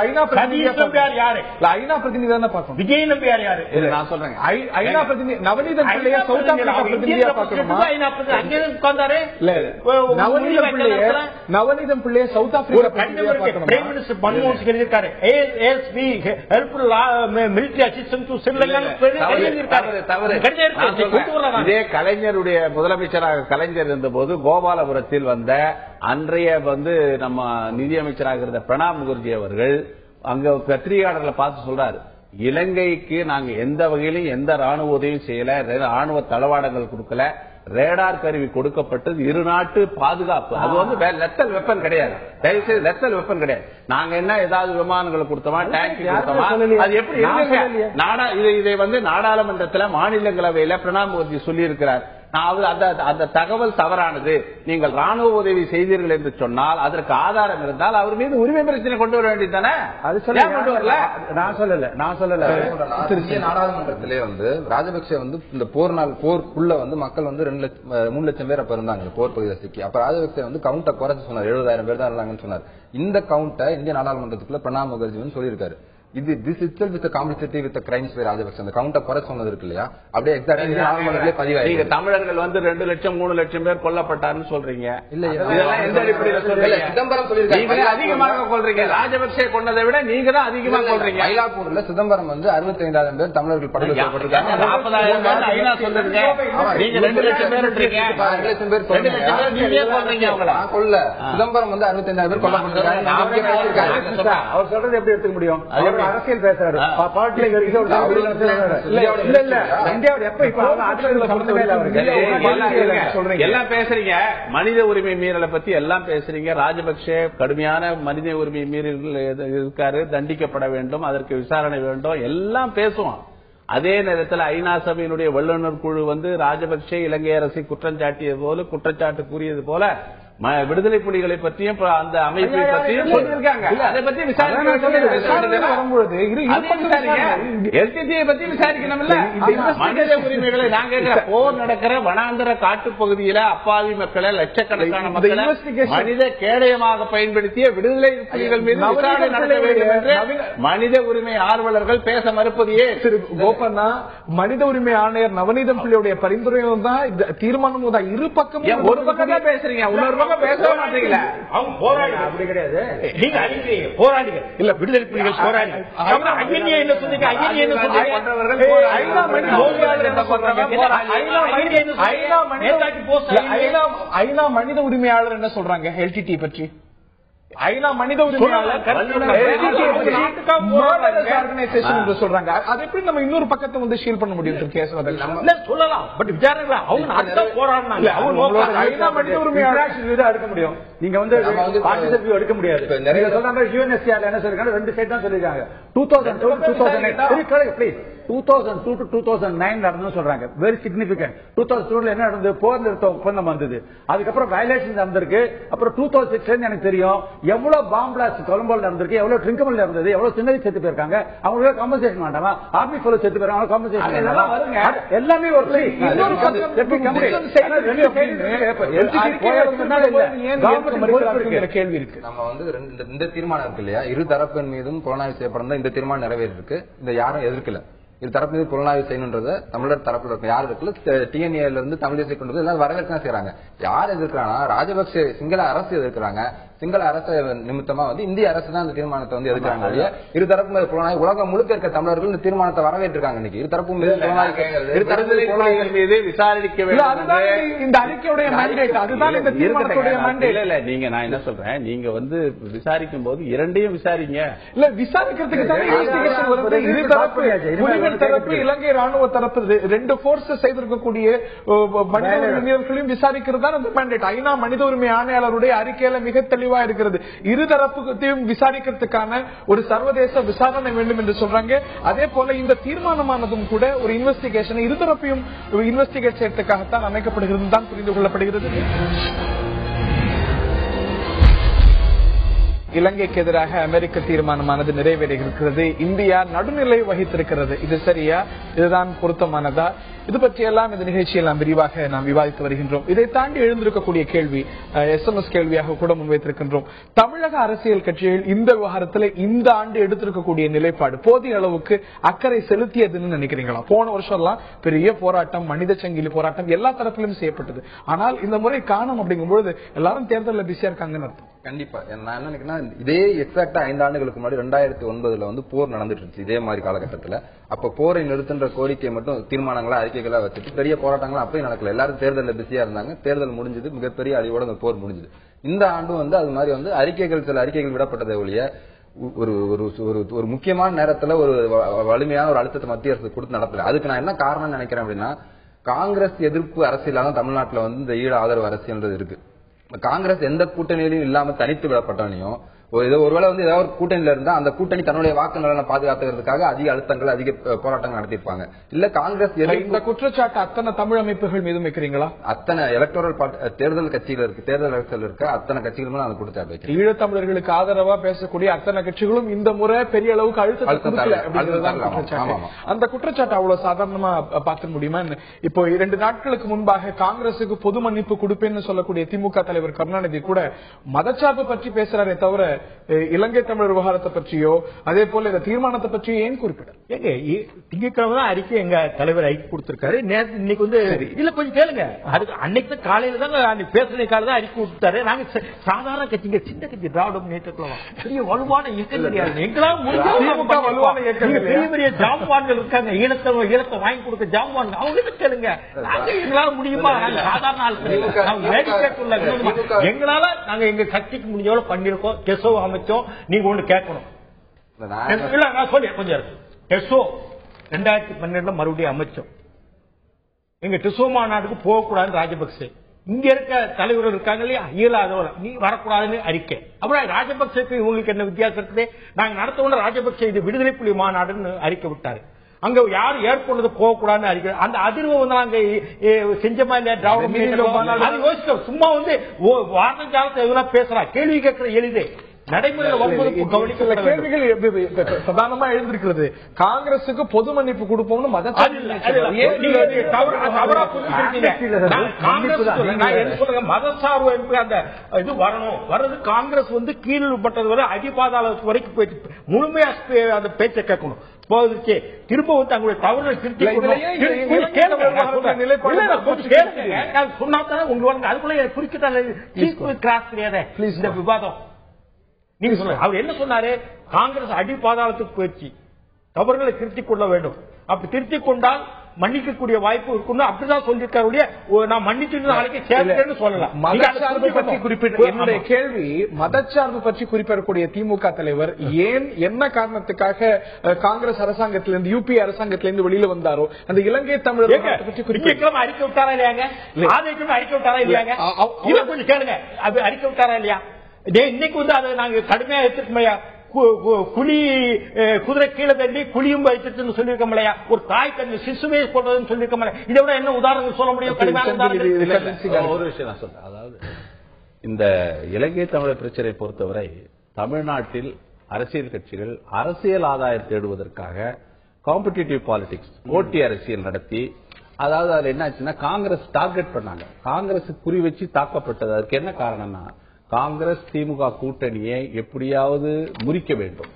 ஐநா பிரதிநிதி யாரு? ஐநா பிரதிநிதி தான பாக்கணும். விஜய் நம்பி யாரு? நான் சொல்றேன் ஐநா பிரதிநிதி நவநீதன் பிள்ளைய சவுத் ஆப்பிரிக்கா பிரதிநிதியா பாக்கணுமா? அங்கே உட்கார்ந்தாரு. நவநீதன் பிள்ளைய சவுத் ஆப்பிரிக்கா பிரதிநிதியா பாக்கணுமா? பிரைம் மினிஸ்டர் மன்மோகன் சிங் இருக்காரு. ASB help military assistant to Sri Lanka. இதே கலைஞருடைய முதலமைச்சராக கலைஞர் இருந்தபோது கோபாலபுரத்தில் வந்த அன்றைய நம்ம நிதியமைச்சராக இருந்த பிரணாப் முகர்ஜி அவர்கள் அங்க பத்திரிகையாளர்களை பார்த்து சொல்றாரு, இலங்கைக்கு நாங்க எந்த வகையிலும் எந்த ராணுவ உதவியும் செய்யல, ராணுவ தளவாடங்கள் கொடுக்கல, ரேடார் கருவி கொடுக்கப்பட்டது இரு நாட்டு பாதுகாப்பு. அது லெத்தல் வெப்பன் கிடையாது. தயவுசெய்து லெத்தல் வெப்பன் கிடையாது. நாங்க என்ன ஏதாவது விமானங்கள் கொடுத்தோமா, டேங்க் கொடுத்தோமா? அது எப்படி இதை நாடாளுமன்றத்தில் மாநிலங்களவையில பிரணாப் முகர்ஜி சொல்லி இருக்கிறார். அந்த தகவல் தவறானது. நீங்கள் ராணுவ உதவி செய்தீர்கள் என்று சொன்னால் அதற்கு ஆதாரம் இருந்தால் அவர் மீது உரிமை பிரச்சனை கொண்டு வர வேண்டியதானே? அது கொண்டு வரல. நான் சொல்லல. நாடாளுமன்றத்திலே ராஜபக்சே இந்த போருக்குள்ள மக்கள் 3 லட்சம் பேர் அப்ப இருந்தாங்க போர் பகுதியில் சிக்கி. அப்ப ராஜபக்சே கவுண்ட குறைச்சு சொன்னார், 70,000 பேர் தான் இருந்தாங்கன்னு சொன்னார். இந்த கவுண்ட இந்திய நாடாளுமன்றத்துக்குள்ள பிரணாப் முகர்ஜி சொல்லியிருக்காரு. இது this itself with the complicity with the crimes by Rajapaksa. அந்த கவுண்ட குறை சொன்னது இருக்கு இல்லையா, அப்படியே எக்ஸாக்ட்டா பதிவாயிருக்கு. தமிழர்கள் 2 லட்சம் 3 லட்சம் பேர் கொல்லப்பட்டார்னு சொல்றீங்க. இல்ல இதெல்லாம் எந்த அடிப்படையில் சொல்றீங்க? சிதம்பரம் சொல்லிருக்காங்க அதிகமாக கொல்றீங்க. ராஜபக்சே கொண்டதை விட நீங்க தான் அதிகமா கொல்றீங்க. மயிலாப்பூர்ல சிதம்பரம் 65,000 பேர் தமிழர்கள் படுகொலை செய்யப்பட்டிருக்காங்க. 40,000 பேர் ஐநா சொல்லுங்க. நீங்க 2 லட்சம் பேர் இருக்கீங்க. 2 லட்சம் பேர் கொல்றீங்க. அவங்கள கொல்ல சிதம்பரம் 65,000 பேர் கொல்லப்பட்டிருக்காங்க. அவர் சொல்றது எப்படி எடுத்துக்க முடியும்? அரசியல் பேசுறாரு. எல்லாம் பேசுறீங்க, மனித உரிமை மீறலை பத்தி எல்லாம் பேசுறீங்க. ராஜபக்சே கடுமையான மனித உரிமை மீறல் இருக்காரு, தண்டிக்கப்பட வேண்டும், அதற்கு விசாரணை வேண்டும், எல்லாம் பேசுவோம். அதே நேரத்தில் ஐநா சபையினுடைய வல்லுநர் குழு ராஜபக்சே இலங்கை அரசை குற்றம் சாட்டியது போல குற்றச்சாட்டு கூறியது போல விடுதலை புலிகளை பற்றியும் அந்த அமைப்பை பற்றியும் சொல்லியிருக்காங்க. அதை பத்தி விசாரிக்கணும். மனித உரிமைகளை நாங்க போர் நடக்கிற வனாந்தர காட்டு பகுதியில அப்பாவி மக்களை லட்சக்கணக்கான மக்களை மனித கேடயமாக பயன்படுத்திய விடுதலை புலிகள் மீது விசாரணை நடத்த வேண்டும் என்று மனித உரிமை ஆர்வலர்கள் பேச மறுப்பதையே திரு கோபண்ணா, மனித உரிமை ஆணையர் நவநீதம் பிள்ளையுடைய பரிந்துரையும் தான் இந்த தீர்மானம் தான். இரு பக்கமும் ஒரு பக்கம் தான் பேசுறீங்க, இன்னொரு பேச மாட்டீங்களா? அவங்க போராடி அப்படி கிடையாது. நீங்க அறிவிக்கிறீங்க போராடிங்க இல்ல விடுதலை புலிகள் போராடி. அகிலியா என்ன சொன்னீங்க? அகிலியா என்ன சொன்னீங்க? ஐநா மனித உரிமையாளர் என்ன சொல்றாங்க எல்டிடி பற்றி? ஐநா மனித உரிமையாளர் சொல்றாங்க. அது எப்படி நம்ம இன்னொரு பக்கத்தை வந்து ஷீல் பண்ண முடியும்? சொல்லலாம், பட் விசாரணை அவங்க போராடினாங்க. ஐநா மனித உரிமையாளர் எடுக்க முடியும். நீங்க வந்து எடுக்க முடியாது. யூஎன்எஸ்சிஆர் என்ன சொல்லிருக்காங்க? 2 சைடு தான் சொல்லிருக்காங்க. 2002 to 2009 நடந்து சொல்றாங்க. Very significant. 2002 என்ன நடந்தது? போர் நிறுத்த ஒப்பந்தம் வந்தது. அதுக்கப்புறம் வயலேஷன் நடந்திருக்கு. அப்புறம் 2006 எனக்கு தெரியும் எவ்வளவு பாம்பு பிளாஸ்ட் கொலம்போல நடந்திருக்கு, எவ்வளவு ட்ரிங்கமல் நடந்தது, எவ்வளவு சின்னரி செத்து போயிருக்காங்க. அவங்களுக்கு காம்பன்சேஷன் வேண்டாமா? ஆர்மி ஃபோர்ஸ் செத்து போயிருக்காங்க, காம்பன்சேஷன் எல்லாமே ஒரு கேள்வி இருக்கு. நம்ம வந்து இந்த தீர்மானம் இருக்கு இல்லையா, இரு தரப்பின் மீதும் புலனாய்வு செய்யப்படும் இந்த தீர்மானம் நிறைவேறிருக்கு. இந்த யாரும் எதிர்க்கல. இது தரப்பு மீது புலனாய்வு செய்யணும்ன்றத தமிழர் தரப்புல இருக்க யார் இருக்குல்ல, டிஎன்ஏல இருந்து தமிழ் தேசிய கொண்டு எல்லாரும் வரவேற்க செய்யறாங்க. யார் எதிர்க்கிறாங்கன்னா ராஜபக்சே சிங்கள அரசு எதிர்க்கிறாங்க. சிங்கள அரசு நிமித்தமா வந்து இந்திய அரசு தான் இந்த தீர்மானத்தை வந்து எதிர்க்கிறாங்க. இரு தரப்பு மீது புலனாய்வு உலகம் முழுக்க இருக்க தமிழர்கள் இந்த தீர்மானத்தை வரவேற்றிருக்காங்க. இன்னைக்கு இரு தரப்பு மீது புலனாய்வு மீது விசாரிக்க வேண்டும். இந்த அறிக்கையுடைய மேண்டேட் அதுதான். இந்த தீர்மானத்துடைய மேண்டேட் இல்ல. நீங்க நான் என்ன சொல்றேன், நீங்க வந்து விசாரிக்கும் போது இரண்டையும் விசாரிங்க. இல்ல விசாரிக்கிறதுக்கு இரு தரப்பு இலங்கை ராணுவ தரப்பு 2 போர்ஸ் செய்திருக்கக்கூடிய மனித உரிமைகளையும் விசாரிக்கிறது தான் அந்த மேண்டேட். ஐநா மனித உரிமை ஆணையாளருடைய அறிக்கையில மிக தெளிவா இருக்கிறது. இரு தரப்புத்தையும் விசாரிக்கிறதுக்கான ஒரு சர்வதேச விசாரணை வேண்டும் என்று சொல்றாங்க. அதே போல இந்த தீர்மானமானதும் கூட ஒரு இன்வெஸ்டிகேஷன் இருதரப்பையும் இன்வெஸ்டிகேட் செய்யறதுக்காகத்தான் அமைக்கப்படுகிறது தான் புரிந்து கொள்ளப்படுகிறது. இலங்கைக்கு எதிராக அமெரிக்க தீர்மானமானது நிறைவேறியிருக்கிறது. இந்தியா நடுநிலை வகித்திருக்கிறது. இது சரியா? இதுதான் பொருத்தமானதா? இது பற்றியெல்லாம் இந்த நிகழ்ச்சியில் நாம் விரிவாக நாம் விவாதித்து வருகின்றோம். இதை தாண்டி எழுந்திருக்கக்கூடிய கேள்வி SMS கேள்வியாக கூட முன்வைத்திருக்கின்றோம். தமிழக அரசியல் கட்சிகள் இந்த விவகாரத்தில் இந்த ஆண்டு எடுத்திருக்கக்கூடிய நிலைப்பாடு போதிய அளவுக்கு அக்கறை செலுத்தியதுன்னு நினைக்கிறீங்களா? போன வருஷம் எல்லாம் பெரிய போராட்டம், மனித சங்கிலி போராட்டம் எல்லா தரப்பிலும் செய்யப்பட்டது. ஆனால் இந்த முறை காணும் அப்படிங்கும்போது எல்லாரும் தேர்தலில் பிஸியா இருக்காங்கன்னு அர்த்தம். கண்டிப்பா நான் என்ன நினைக்கிறேன், இதே எக்ஸாக்டா 5 ஆண்டுகளுக்கு முன்னாடி 2009 வந்து போர் நடந்துட்டு இருந்துச்சு இதே மாதிரி காலகட்டத்தில். அப்ப போரை நிறுத்துன்ற கோரிக்கை மட்டும் தீர்மானங்களா அறிக்கைகளா வச்சுட்டு பெரிய போராட்டங்களா அப்பயும் நடக்கல. எல்லாரும் தேர்தலில் பிஸியா இருந்தாங்க. தேர்தல் முடிஞ்சது, மிகப்பெரிய அழிவோட அந்த போர் முடிஞ்சது. இந்த ஆண்டும் வந்து அது மாதிரி வந்து சில அறிக்கைகள் விடப்பட்டதை ஒழிய ஒரு முக்கியமான நேரத்துல ஒரு வலிமையான ஒரு அழுத்தத்தை மத்திய அரசு கொடுத்து நடத்தல. அதுக்கு நான் என்ன காரணம் நினைக்கிறேன் அப்படின்னா, காங்கிரஸ் எதிர்ப்பு அரசியலான தமிழ்நாட்டில் வந்து இந்த ஈழ ஆதரவு அரசியல் இருக்கு. காங்கிரஸ் எந்த கூட்டணியிலும் இல்லாம தனித்து விடப்பட்டாலையும் ஒருவேளை வந்து ஏதாவது ஒரு கூட்டணியில இருந்தா அந்த கூட்டணி தன்னுடைய வாக்கு நலனை பாதுகாத்துறதுக்காக அதிக அழுத்தங்கள் அதிக போராட்டங்கள் நடத்திருப்பாங்க. இல்ல காங்கிரஸ் இந்த குற்றச்சாட்டு அத்தனை தமிழ் அமைப்புகள் மீதும் வைக்கிறீங்களா? அத்தனை எலக்டோரல் தேர்தல் கட்சிகள் இருக்கு, தேர்தல் அரசியல் இருக்க அத்தனை கட்சிகளும் அந்த குற்றச்சாட்டு வைக்கிறேன். ஈழத்தமிழர்களுக்கு ஆதரவா பேசக்கூடிய அத்தனை கட்சிகளும் இந்த முறை பெரிய அளவுக்கு அந்த குற்றச்சாட்டு அவ்வளவு சாதாரணமா பார்க்க முடியுமா? இப்போ 2 நாட்களுக்கு முன்பாக காங்கிரசுக்கு பொது மன்னிப்பு கொடுப்பேன்னு சொல்லக்கூடிய திமுக தலைவர் கருணாநிதி கூட மதச்சார்பு பற்றி பேசுறாரே தவிர இலங்கை தமிழர் விவகாரத்தை பற்றியோ அதே போல இந்த தீர்மானத்தை பற்றியோ ஏன் குறிப்பிட? திங்கட்கிழமை தான் அறிக்கை எங்க தலைவர் அறிக்கை கொடுத்திருக்காரு. இன்னைக்கு வந்து இல்ல கொஞ்சம் கேளுங்க, அன்னைக்கு காலையில தான் பேசுறதுக்காக தான் அறிக்கை கொடுத்தாரு. நாங்க சாதாரண கட்சிங்க, சின்ன கட்சி, திராவிட முன்னேற்றக்கலாம் பெரிய வலுவான இயக்கம் கிடையாது. எங்களால் வலுவான இயக்கம், பெரிய பெரிய ஜாம்வான்கள் இருக்காங்க, ஈழத்தை வாங்கி கொடுக்க ஜாம்வான்கள், அவங்க கேளுங்க. நாங்க எங்களால முடியுமா? சாதாரண ஆட்கள் எங்களால நாங்க எங்க சக்திக்கு முடிஞ்சவளவு பண்ணிருக்கோம். டெசோ அமைச்சோம். நீங்க ஒண்ணு கேட்கணும். நான் சொல்லி கொஞ்சம் டெசோ 2012 மறுபடியும் அமைச்சோம். எங்க டெசோ மாநாட்டுக்கு போகக்கூடாதுன்னு ராஜபக்சே, இங்க இருக்க தலைவர்கள் இருக்காங்க இல்லையா, ஈழாதவர நீ வரக்கூடாதுன்னு அறிக்கை. அப்புறம் ராஜபக்சேக்கு இவங்களுக்கு என்ன வித்தியாசம் இருக்குது? நாங்க நடத்த ராஜபக்சே இது விடுதலை புலி மாநாடுன்னு அறிக்கை விட்டாரு. அங்க யாரும் ஏற்படுறது போகக்கூடாதுன்னு அறிக்கை. அந்த அதிர்வு வந்து நாங்க செஞ்சமா இல்லையா? திராவிட யோசிக்க சும்மா வந்து வார்த்தை காலத்தை எவ்வளவு பேசுறா, கேள்வி கேட்கிற எளிதே நடைமுறையில் வரும்போது கவனிக்கல கேள்விகள் பிரதானமா எழுந்திருக்கிறது. காங்கிரசுக்கு பொது மன்னிப்பு கொடுப்போம்னு மதசார்பு அந்த இது வரணும். வர்றது காங்கிரஸ் வந்து கீழ்பட்டது வரை அடிபாதாளத்து வரைக்கும் போயிட்டு முழுமையா அந்த பேச்சை கேட்கணும். திரும்ப வந்து தங்களுடைய தவறுகளை திருத்தி சொன்னா உங்களுக்கு அதுக்குள்ள குறிப்பிட்ட கிராஸ் கிடையாது இந்த விவாதம். நீங்க சொல்லுங்க, அவர் என்ன சொன்னாரு? காங்கிரஸ் அடி பாதாளத்துக்கு போயிடுச்சு, தவறுகளை திருத்திக் கொள்ள வேண்டும். அப்படி திருத்திக் கொண்டால் மன்னிக்கக்கூடிய வாய்ப்பு இருக்குன்னு அப்படிதான் சொல்லியிருக்காரு. நான் மன்னிச்சு நாளைக்கு சேர்க்கிறேன்னு சொல்லலாம். மதச்சார்பு பற்றி குறிப்பிட்ட என்னுடைய கேள்வி, மதச்சார்பு பற்றி குறிப்பிடக்கூடிய திமுக தலைவர் ஏன் என்ன காரணத்துக்காக காங்கிரஸ் அரசாங்கத்திலிருந்து யூபி அரசாங்கத்திலிருந்து வெளியில வந்தாரோ அந்த இலங்கை தமிழர் பற்றி குறிப்பிட்ட அறிக்கை விட்டாரா இல்லையாங்க? அறிக்கை விட்டாரா இல்லையாங்க? இதை கொஞ்சம் கேளுங்க. அது அறிக்கை விட்டாரா இல்லையா? இன்னைக்கு வந்து அதை நாங்க கடுமையா எடுத்துக்கோமையா? புலி குதிரை கீழே தள்ளி புலியும் வைத்துட்டு சொல்லியிருக்க முடியா? ஒரு தாய் தண்ணி சிசுவே போடுறதுன்னு சொல்லியிருக்க முடியாது. இதை விட என்ன உதாரணம் சொல்ல முடியும்? ஒரு விஷயம் நான் சொல்றேன். அதாவது இந்த இலங்கை தமிழர் பிரச்சனை பொறுத்தவரை தமிழ்நாட்டில் அரசியல் கட்சிகள் அரசியல் ஆதாயம் தேடுவதற்காக காம்படிட்டிவ் பாலிடிக்ஸ், போட்டி அரசியல் நடத்தி, அதாவது அதுல என்ன ஆச்சுன்னா காங்கிரஸ் டார்கெட் பண்ணாங்க. காங்கிரஸ் குறி வச்சு தாக்கப்பட்டது. அதுக்கு என்ன காரணம்னா காங்கிரஸ் திமுக கூட்டணியை எப்படியாவது முறிக்க வேண்டும்,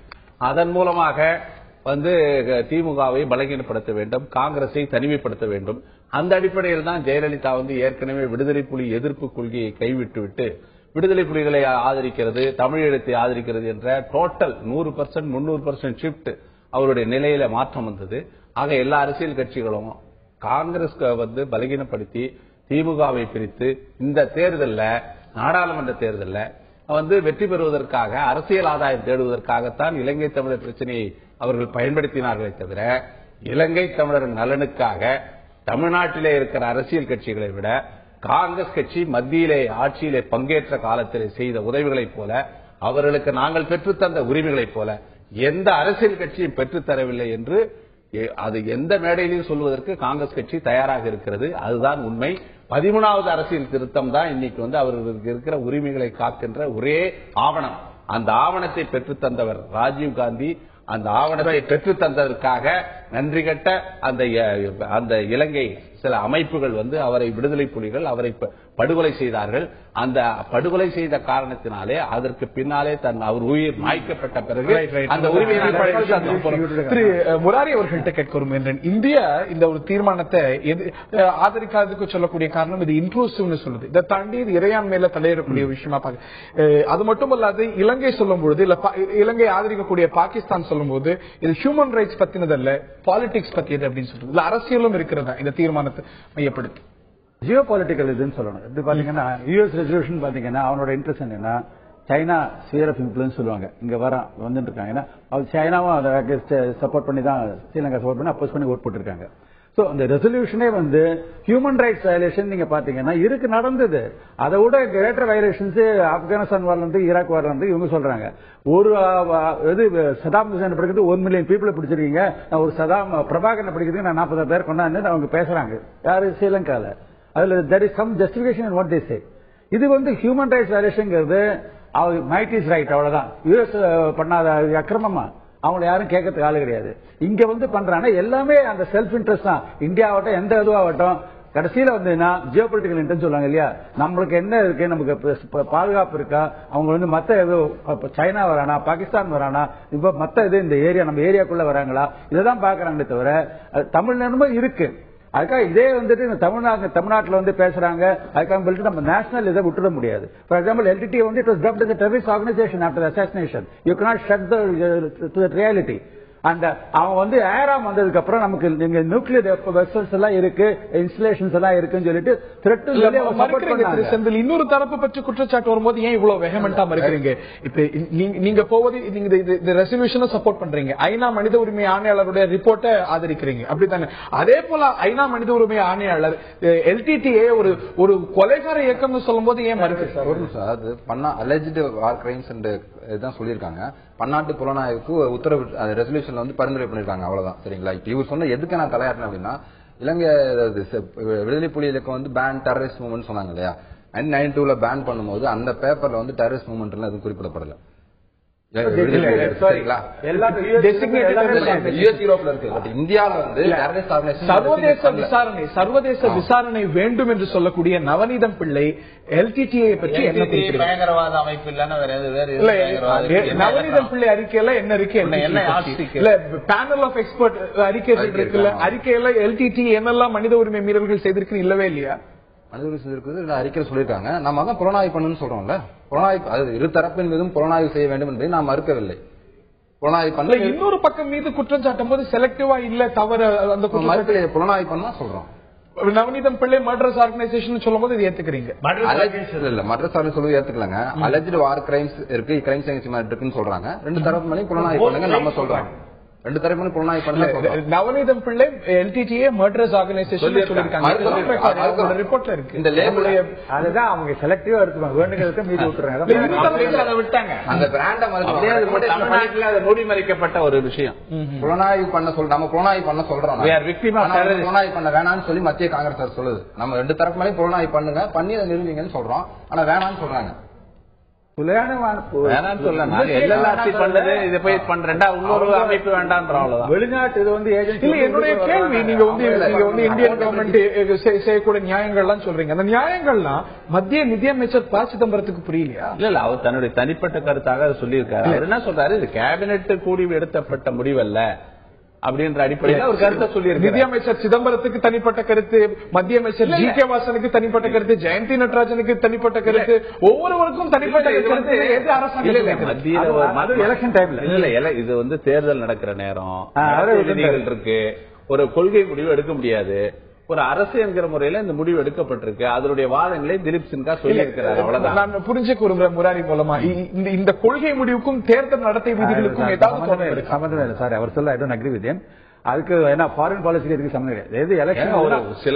அதன் மூலமாக வந்து திமுகவை பலகீனப்படுத்த வேண்டும், காங்கிரஸை தனிமைப்படுத்த வேண்டும். அந்த அடிப்படையில் தான் ஜெயலலிதா வந்து ஏற்கனவே விடுதலை புலி எதிர்ப்பு கொள்கையை கைவிட்டுவிட்டு விடுதலை புலிகளை ஆதரிக்கிறது, தமிழீழத்தை ஆதரிக்கிறது என்ற டோட்டல் 100% 300% ஷிப்ட் அவருடைய நிலையில மாற்றம் வந்தது. ஆக எல்லா அரசியல் கட்சிகளும் காங்கிரஸ் வந்து பலகீனப்படுத்தி திமுகவை பிரித்து இந்த தேர்தலில், நாடாளுமன்ற தேர்தலில் வந்து வெற்றி பெறுவதற்காக அரசியல் ஆதாயம் தேடுவதற்காகத்தான் இலங்கை தமிழர் பிரச்சனையை அவர்கள் பயன்படுத்தினார்களே தவிர இலங்கை தமிழர் நலனுக்காக தமிழ்நாட்டிலே இருக்கிற அரசியல் கட்சிகளை விட காங்கிரஸ் கட்சி மத்தியிலே ஆட்சியிலே பங்கேற்ற காலத்திலே செய்த உதவிகளைப் போல, அவர்களுக்கு நாங்கள் பெற்றுத்தந்த உரிமைகளைப் போல எந்த அரசியல் கட்சியும் பெற்றுத்தரவில்லை என்று அது எந்த மேடையிலையும் சொல்வதற்கு காங்கிரஸ் கட்சி தயாராக இருக்கிறது. அதுதான் உண்மை. 13வது அரசியல் திருத்தம் தான் இன்னைக்கு வந்து அவர்களுக்கு இருக்கிற உரிமைகளை காக்கின்ற ஒரே ஆவணம். அந்த ஆவணத்தை பெற்றுத்தந்தவர் ராஜீவ் காந்தி. அந்த ஆவணத்தை பெற்றுத்தந்ததற்காக நன்றி கட்ட அந்த இலங்கை சில அமைப்புகள் வந்து அவரை விடுதலை புலிகள் அவரை படுகொலை செய்தார்கள். அந்த படுகொலை செய்த காரணத்தினாலே அதற்கு பின்னாலே அவர் உயிர் மாய்க்கப்பட்ட பிறகு அந்த உரிமையை திரு முராரி அவர்கள்ட்ட கேட்க விரும்புகின்றேன். இந்தியா இந்த ஒரு தீர்மானத்தை ஆதரிக்காததுக்கு சொல்லக்கூடிய காரணம் இது இன்க்ளூசிவ்னு சொல்லுது. இதை தாண்டி இது இறையாண்மையில தலையிடக்கூடிய விஷயமா பாக்க. அது மட்டுமல்லாது இலங்கை சொல்லும் பொழுது இல்ல இலங்கை ஆதரிக்கக்கூடிய பாகிஸ்தான் சொல்லும் போது இது ஹியூமன் ரைட்ஸ் பத்தினதல்ல, பாலிடிக்ஸ் பத்தியது அப்படின்னு சொல்றது. இல்ல அரசியலும் இருக்கிறதா இந்த தீர்மானத்தை மையப்படுத்தி? ஜியோ பாலிட்டிக்கல் இதுன்னு சொல்லணும். இது பாத்தீங்கன்னா யூஎஸ் ரெசல்யூஷன் பாத்தீங்கன்னா அவனோட இன்ட்ரெஸ்ட் என்னன்னா சைனா ஸ்பியர் ஆஃப் இன்ஃப்ளூயன்ஸ் சொல்லுவாங்க. இங்க வந்துட்டு இருக்காங்க. சைனாவும் அதை சப்போர்ட் பண்ணி தான் ஸ்ரீலங்கா சப்போர்ட் பண்ணி அப்போஸ் பண்ணி ஓட் போட்டிருக்காங்க. சோ அந்த ரெசல்யூஷனே வந்து ஹியூமன் ரைட்ஸ் வயலேஷன் நீங்க பாத்தீங்கன்னா இருக்கு, நடந்தது. அதை விட கிரேட்டர் வயலேஷன்ஸ் ஆப்கானிஸ்தான் வார்ல இருந்து ஈராக் வார்ல இருந்து இவங்க சொல்றாங்க. ஒரு சதாம் ஹுசேன் படிக்கிறது 1 மில்லியன் பீப்புளை பிடிச்சிருக்கீங்க, நான் ஒரு சதாம் பிரபாகரனை படிக்கிறதுக்கு நான் 40,000 பேர் கொண்டாந்து அவங்க பேசுறாங்க. யாரு? ஸ்ரீலங்கால. அதுல there is some justification in what they say. இது வந்து ஹியூமன் ரைட்ஸ் வயலேஷன்ங்கிறது மைட் இஸ் ரைட், அவ்வளவுதான். யூஎஸ் பண்ணாத அக்கிரமமா அவங்களை யாரும் கேட்கறதுக்கு ஆளு கிடையாது. இங்க வந்து பண்றாங்க எல்லாமே அந்த செல்ஃப் இன்ட்ரெஸ்ட் தான். இந்தியா ஆகட்டும் எந்த இதுவாகட்டும் கடைசியில வந்து ஜியோ பொலிட்டிக்கல் இன்ட்ரெஸ்ட் சொல்லுவாங்க இல்லையா, நம்மளுக்கு என்ன இருக்கு, நமக்கு பாதுகாப்பு இருக்கா, அவங்க வந்து மத்த ஏதோ சைனா வரானா, பாகிஸ்தான் வரானா, இப்ப மத்த இது இந்த ஏரியா நம்ம ஏரியாக்குள்ள வராங்களா, இதைதான் பாக்குறாங்களே தவிர தமிழ்நாடு இருக்கு. அதுக்காக இதே வந்துட்டு தமிழ்நாட்டில் வந்து பேசுறாங்க. அதுக்காக சொல்லிட்டு நம்ம நேஷனல் இதை விட்டுட முடியாது. ஃபார் எக்ஸாம்பிள் LTT வந்து it was dubbed as a terrorist organization after the assassination. You cannot shut the reality. அந்த அவன் வந்து ஏராம் வந்ததுக்கு அப்புறம் நமக்கு நீங்க நியூக்ளியர் வெசல்ஸ் எல்லாம் இருக்கு, இன்ஸ்டலேஷன்ஸ் எல்லாம் இருக்குன்னு சொல்லிட்டு இன்னொரு தரப்பு பற்றி குற்றச்சாட்டு வரும்போது ஏன் இவ்வளவு வெஹமெண்டா மறுக்கிறீங்க? இப்ப நீங்க போவது இந்த ரெசல்யூஷனை சப்போர்ட் பண்றீங்க, ஐநா மனித உரிமை ஆணையாளருடைய ரிப்போர்ட்டை ஆதரிக்கிறீங்க, அப்படித்தாங்க. அதே போல ஐநா மனித உரிமை ஆணையாளர் LTTA ஒரு கொலைகார இயக்கம்னு சொல்லும் போது ஏன் மறுக்கிறீங்க? அது பண்ண அலெஜ்டு வார் கிரைம்ஸ் இதுதான் சொல்லியிருக்காங்க. பன்னாட்டு புலனாய்வுக்கு உத்தரவு ரெசல்யூஷன்ல வந்து பரிந்துரை பண்ணிருக்காங்க, அவ்வளவுதான். சரிங்களா? இப்ப இவர் சொன்ன எதுக்கு நான் தலையாட்டினேன் அப்படின்னா, இலங்கை விடுதலை புலி இயக்கம் வந்து பேன் டெரரிஸ்ட் மூவ்மெண்ட் சொன்னாங்க இல்லையா, 1992 பேன் பண்ணும்போது அந்த பேப்பர்ல வந்து டெரரிஸ்ட் மூவ்மெண்ட் எதுவும் குறிப்பிடப்படல. சர்வதேச விசாரணை வேண்டும் என்று சொல்லக்கூடிய நவநீதம் பிள்ளை LTTA பற்றி என்ன பயங்கரவாத அமைப்பு நவநீதம் பிள்ளை அறிக்கையில என்ன இருக்கு, பேனல் ஆஃப் எக்ஸ்பர்ட் அறிக்கை இருக்குல்ல, அறிக்கையில LTTA என்னெல்லாம் மனித உரிமை மீறல்கள் செய்திருக்கு இல்லவே இல்லையா? மனித உரிமை செய்திருக்கு அறிக்கையில் சொல்லியிருக்காங்க. நம்ம தான் புலனாய்வு பண்ணணும்னு சொல்றோம்ல. புலனாய்வு அது இரு தரப்பின் மீதும் புலனாய்வு செய்ய வேண்டும் என்பதை நாம் மறுக்கவில்லை. புலனாய்வு பண்ணல. இன்னொரு பக்கம் மீது குற்றம் சாட்டும் போது செலக்டிவா இல்ல தவறு அந்த புலனாய்வு பண்ணா சொல்றோம். நவநீதம் பிள்ளை மர்டர்ஸ் ஆர்கனைசேஷன் சொல்லும் போது இது ஏத்துக்கிறீங்க? இல்ல மர்டர்ஸ் சொல்லுவது ஏத்துக்கலங்க. அலெஜ்டு வார் கிரைம்ஸ் இருக்கு, கிரைம்ஸ் இருக்குன்னு சொல்றாங்க. ரெண்டு தரப்பு மேலே புலனாய்வு பண்ணுங்க நம்ம சொல்றோம். ரெண்டு தரப்பு புலனாய்வு பண்ண நவநீதம் பிள்ளை LTTA மர்டர்ஸ் ஆர்கனைசேஷன் சொல்லிருக்காங்க ரிப்போர்ட்ல இருக்கு. இந்த லேபிள் அதுதான் அவங்க செலக்டிவா எடுத்துவாங்க, வேண்டுகிறதுக்கு மீதி விட்டுறாங்க. விட்டாங்க அந்த பிராண்ட மாதிரி மூடி மறைக்கப்பட்ட ஒரு விஷயம். புலனாய்வு பண்ண சொல்ல நம்ம புலனாய்வு பண்ண சொல்றோம். புலனாய்வு பண்ண வேணாம்னு சொல்லி மத்திய காங்கிரஸ் சொல்லுது. நம்ம ரெண்டு தரப்பு மேலே புலனாய்வு பண்ணுங்க, பண்ணி அதை நிறுவீங்கன்னு சொல்றோம். ஆனா வேணாம்னு சொல்றாங்க. வெளிநாட்டு இது வந்து என்னுடைய கேள்வி, நீங்க வந்து இந்தியன் கவர்மெண்ட் செய்யக்கூடிய நியாயங்கள்லாம் சொல்றீங்க. அந்த நியாயங்கள்லாம் மத்திய நிதியமைச்சர் ப. சிதம்பரத்துக்கு புரியலையா? இல்ல அவர் தன்னுடைய தனிப்பட்ட கருத்தாக சொல்லியிருக்காரு. அவர் என்ன சொல்றாரு, இது கேபினெட் கூடி எடுத்தப்பட்ட முடிவல்ல அப்படின்ற அடிப்படையில் ஒரு கருத்தை சொல்லி நிதியமைச்சர் சிதம்பரத்துக்கு தனிப்பட்ட கருத்து, மத்திய அமைச்சர் GK வாசனுக்கு தனிப்பட்ட கருத்து, ஜெயந்தி நடராஜனுக்கு தனிப்பட்ட கருத்து, ஒவ்வொருவருக்கும் தனிப்பட்ட கருத்து. எலெக்ஷன் டைம்ல இல்ல, இது வந்து தேர்தல் நடக்கிற நேரம் இருக்கு. ஒரு கொள்கை முடிவு எடுக்க முடியாது. ஒரு அரசு என்கிற முறையில இந்த முடிவு எடுக்கப்பட்டிருக்கு. அதனுடைய வாதங்களை திலீப் சின்ஹா சொல்லி இருக்கிறார். அவ்வளவுதான் நான் புரிஞ்சுக்க விரும்புறேன். முராரி மூலமா இந்த கொள்கை முடிவுக்கும் தேர்தல் நடத்தை விதிகளுக்கும் ஏதாவது சம்பந்தம் இல்லை சார். அவர் சொல்ல I don't agree with him. அதுக்கு என்ன ஃபாரின் பாலிசிக்கு எதுக்கு சம்பந்தம் கிடையாது. எலெக்ஷன் சில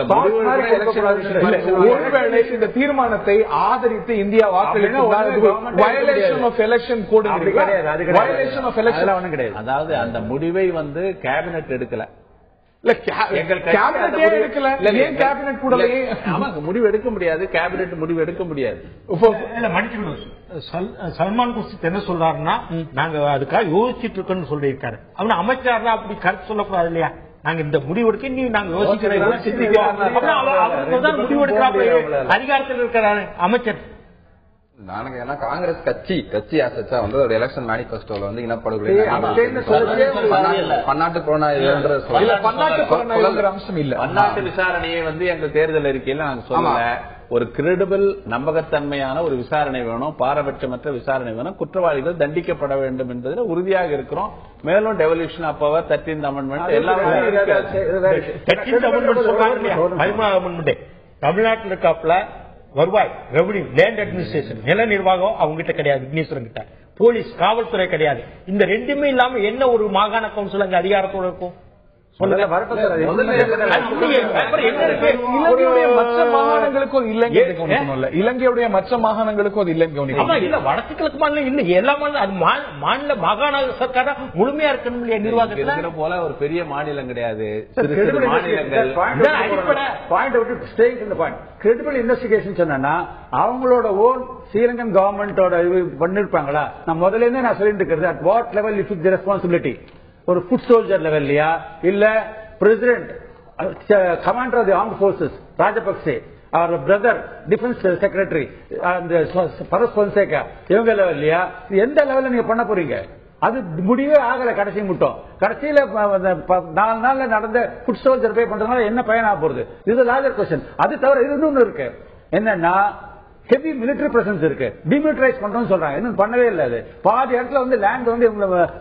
ஒருவேளை இந்த தீர்மானத்தை ஆதரித்து இந்தியா வாக்களிக்கும் வயலேஷன் ஆஃப் எலெக்ஷன் கோட் கிடையாது. வயலேஷன் ஆஃப் எலெக்ஷன் ஒன்றும் கிடையாது. அதாவது அந்த முடிவை வந்து கேபினெட் எடுக்கல, முடிவு எடுக்க முடியாது. கேபினெட் முடிவு எடுக்க முடியாது. சல்மான் குர்ஷித் என்ன சொல்றாருன்னா, நாங்க அதுக்காக யோசிச்சுட்டு இருக்கோம்னு சொல்லியிருக்காரு. அவனு அமைச்சர் அப்படி கருத்து சொல்லக்கூடாது இல்லையா? நாங்க இந்த முடிவு எடுக்க நீ நாங்க யோசிக்கிறோம், முடிவு எடுக்கிறாங்க. அதிகாரத்தில் இருக்கிறாரு அமைச்சர். நானுங்க ஏன்னா காங்கிரஸ் கட்சி ஆசச்சா வந்து ஒரு எலெக்ஷன் மேனிபெஸ்டோல வந்து இனப்படுகொலை, பன்னாட்டு அம்சம் இல்ல. பன்னாட்டு விசாரணையை வந்து எங்க தேர்தல் அறிக்கையில நாங்க சொல்லல. ஒரு கிரெடிபிள் நம்பகத்தன்மையான ஒரு விசாரணை வேணும், பாரபட்சமற்ற விசாரணை வேணும், குற்றவாளிகள் தண்டிக்கப்பட வேண்டும் என்பதில் உறுதியாக இருக்கிறோம். மேலும் devolution of power, 13th amendment எல்லாமே தமிழ்நாட்டில் இருக்காப்ல வருவாய், ரெவன்யூ, லேண்ட் அட்மினிஸ்ட்ரேஷன், நில நிர்வாகம் அவங்க கிட்ட கிடையாது, விக்னேஸ்வரன் கிட்ட. போலீஸ், காவல்துறை கிடையாது. இந்த ரெண்டுமே இல்லாம என்ன ஒரு மாகாண கவுன்சில் அங்க அதிகாரத்தோட இருக்கும்? மற்ற மாகாணங்களுக்கும் இலங்கையுடைய மற்ற மாகாணங்களுக்கும் அது இல்லைன்னு வடக்கு கிழக்கு மாநிலம் இல்ல, எல்லா மாநில மாகாண சர்க்கார முழுமையா இருக்கணும் இல்லையா? நிர்வாகத்துல போல ஒரு பெரிய மாநிலம் கிடையாது. கிரெடிபிள் இன்வெஸ்டிகேஷன் சொன்னா அவங்களோட ஓன் ஸ்ரீலங்கன் கவர்மெண்டோட பண்ணிருப்பாங்களா? நான் முதல்ல இருந்தே நான் சொல்லிட்டு இருக்கிறது, at what level you took the responsibility. ஒரு ஃபுட் சோல்ஜர் லெவல்லையா, இல்ல president, commander of the armed forces Rajapaksa, அவர் பிரதர் டிஃபென்ஸ் செக்ரட்டரி பரஸ் பொன்சேகா, இவங்க லெவல்லையா? எந்த லெவல்ல நீங்க பண்ண போறீங்க? அது முடிவே ஆகல. கடைசி மட்டும் கடைசியில 4 நாள்ல நடந்த ஃபுட் சோல்ஜர் பே பண்றதுனால என்ன பயனா போறது? இது லார்ஜர் கொஸ்டின். அது தவிர இது இன்னொன்னு இருக்கு, என்னன்னா ஹெவி மிலிட்டரி பிரசன்ஸ் இருக்கு. டிமிலிட்டரைஸ் பண்றோம்னு சொல்றாங்க, இன்னும் பண்ணவே இல்லை. அது பாதி இடத்துல வந்து லேண்ட் வந்து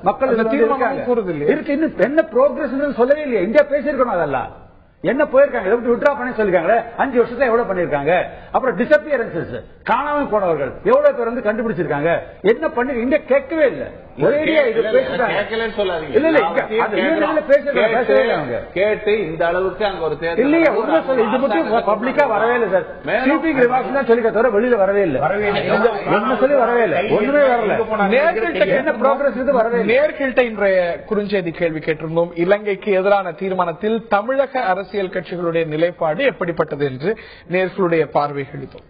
மக்கள் இருக்கு. இன்னும் என்ன ப்ரோக்ரஸ் சொல்லவே இல்லையா? இந்தியா பேசியிருக்கணும். அதெல்லாம் என்ன போயிருக்காங்க, எப்படி விட்ரா பண்ணி சொல்லிருக்காங்க. 5 வருஷத்துல எவ்வளவு பண்ணிருக்காங்க? அப்புறம் டிசப்பியரன்சஸ், காணாமல் போனவர்கள் எவ்வளவு பேர் வந்து கண்டுபிடிச்சிருக்காங்க? என்ன பண்ணி இந்தியா கேட்கவே இல்லை. கேட்டு இந்த அளவுக்கு அங்க ஒரு இல்லையா இது மட்டும் பப்ளிக்கா வரவே இல்லை சார். ஸ்லீப்பிங் ரிமார்க்ஸ் தான் சொல்லிக்க தவிர வெளியில வரவே இல்லை. ஒன்னு சொல்லி வரவே இல்லை, ஒண்ணுமே வரல. என்ன ப்ரோக்ரஸ் இது வரவே இல்லை. நேர்கிட்ட இன்றைய குறுஞ்செய்தி கேள்வி கேட்டிருந்தோம். இலங்கைக்கு எதிரான தீர்மானத்தில் தமிழக அரசியல் கட்சிகளுடைய நிலைப்பாடு எப்படிப்பட்டது என்று நேர்களுடைய பார்வைகள் இதோ.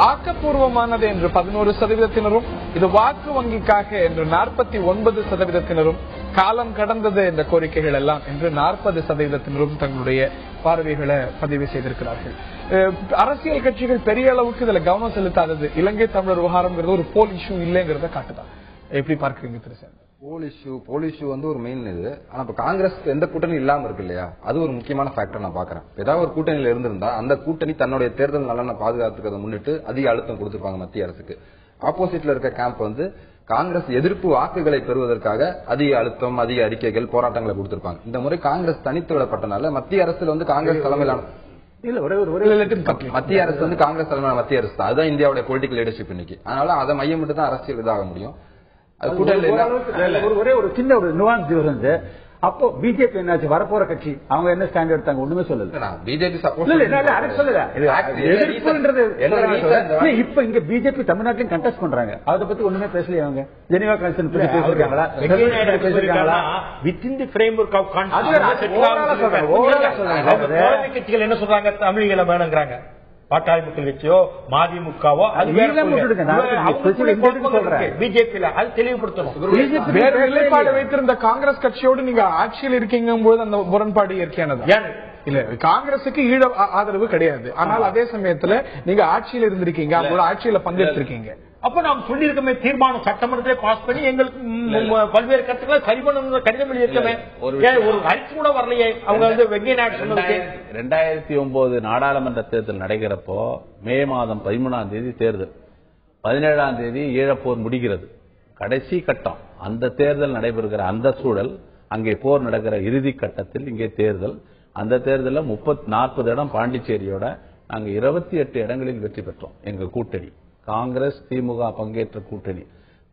ஆக்கப்பூர்வமானது என்று 11%, இது வாக்கு வங்கிக்காக என்று 49%, காலம் கடந்தது என்ற கோரிக்கைகள் எல்லாம் என்று 40% தங்களுடைய பார்வைகளை பதிவு செய்திருக்கிறார்கள். அரசியல் கட்சிகள் பெரிய அளவுக்கு இதுல கவனம் செலுத்தாதது இலங்கை தமிழர் விவகாரம் ஒரு போல் இஷ்யூ இல்லைங்கிறத காட்டுதான். எப்படி பார்க்கிறீங்க திரு? போல் இஷ்யூ வந்து ஒரு மெயின் இது. ஆனா இப்ப காங்கிரஸ் எந்த கூட்டணி இல்லாம இருக்கு இல்லையா, அது ஒரு முக்கியமான ஃபேக்டர் நான் பாக்குறேன். ஏதாவது ஒரு கூட்டணியில இருந்திருந்தா அந்த கூட்டணி தன்னுடைய தேர்தல் நலனை பாதுகாத்துக்கிறத முன்னிட்டு அதிக அழுத்தம் கொடுத்திருப்பாங்க மத்திய அரசுக்கு. ஆப்போசிட்ல இருக்க கேம்ப் வந்து காங்கிரஸ் எதிர்ப்பு வாக்குகளை பெறுவதற்காக அதிக அழுத்தம், அதிக அறிக்கைகள், போராட்டங்களை கொடுத்திருப்பாங்க. இந்த முறை காங்கிரஸ் தனித்து விடப்பட்டனால மத்திய அரசுல வந்து காங்கிரஸ் தலைமையிலான மத்திய அரசு வந்து காங்கிரஸ் தலைமையிலான மத்திய அரசு தான். அதுதான் இந்தியாவுடைய பொலிட்டிக்கல் லீடர்ஷிப் இன்னைக்கு. அதனால அதை மையமிட்டு தான் அரசியல் இதாக முடியும். ஒரே ஒரு சின்ன ஒரு நுவான்ஸ் டிஃபரன்ஸ். அப்போ பிஜேபி என்னாச்சு, வரப்போற கட்சி அவங்க என்ன ஸ்டாண்ட் எடுத்தாங்க, ஒண்ணுமே சொல்லல. பிஜேபி இப்ப இங்க பிஜேபி தமிழ்நாட்டிலும் கண்டெஸ்ட் பண்றாங்க, அதை பத்தி ஒண்ணுமே பேசலையே. அவங்க ஜெனீவா கன்வென்ஷன் பத்தி பேசிருக்காங்களா? வித்தின் தி ஃப்ரேம்வொர்க் ஆஃப் கட்சிகள் என்ன சொல்றாங்க, தமிழிகளை வேணுங்கிறாங்க. பாட்டாளி மக்கள் கட்சியோ மதிமுகவோ பிஜேபி அது தெளிவுபடுத்தணும். நிலைப்பாடு வைத்திருந்த காங்கிரஸ் கட்சியோடு நீங்க ஆட்சியில் இருக்கீங்க போது அந்த முரண்பாடு இயற்கையானது இல்ல. காங்கிரசுக்கு ஈழ ஆதரவு கிடையாது, ஆனால் அதே சமயத்துல நீங்க ஆட்சியில் இருந்திருக்கீங்க, அவங்களோட ஆட்சியில பங்கெடுத்திருக்கீங்க. அப்ப நாம் சொல்லியிருக்கோமே, தீர்மானம் சட்டமன்றத்திலே பாஸ் பண்ணி எங்களுக்கு பல்வேறு கருத்துக்களை சரி பண்ண கடிதம் எழுதியிருக்கமே, ஒரு அறிக்கை கூட வரலையே. அவங்க வந்து வெங்கய்ய நாயுடு சொன்னது 2009 நாடாளுமன்ற தேர்தல் நடைகிறப்போ மே மாதம் 13ஆம் தேதி தேர்தல், 17ஆம் தேதி ஈழப்போர் முடிகிறது, கடைசி கட்டம். அந்த தேர்தல் நடைபெறுகிற அந்த சூழல், அங்கே போர் நடக்கிற இறுதி கட்டத்தில் இங்கே தேர்தல். அந்த தேர்தலில் 40 இடம் பாண்டிச்சேரியோட நாங்க 28 இடங்களில் வெற்றி பெற்றோம். எங்க கூட்டணி காங்கிரஸ் திமுக பங்கேற்ற கூட்டணி.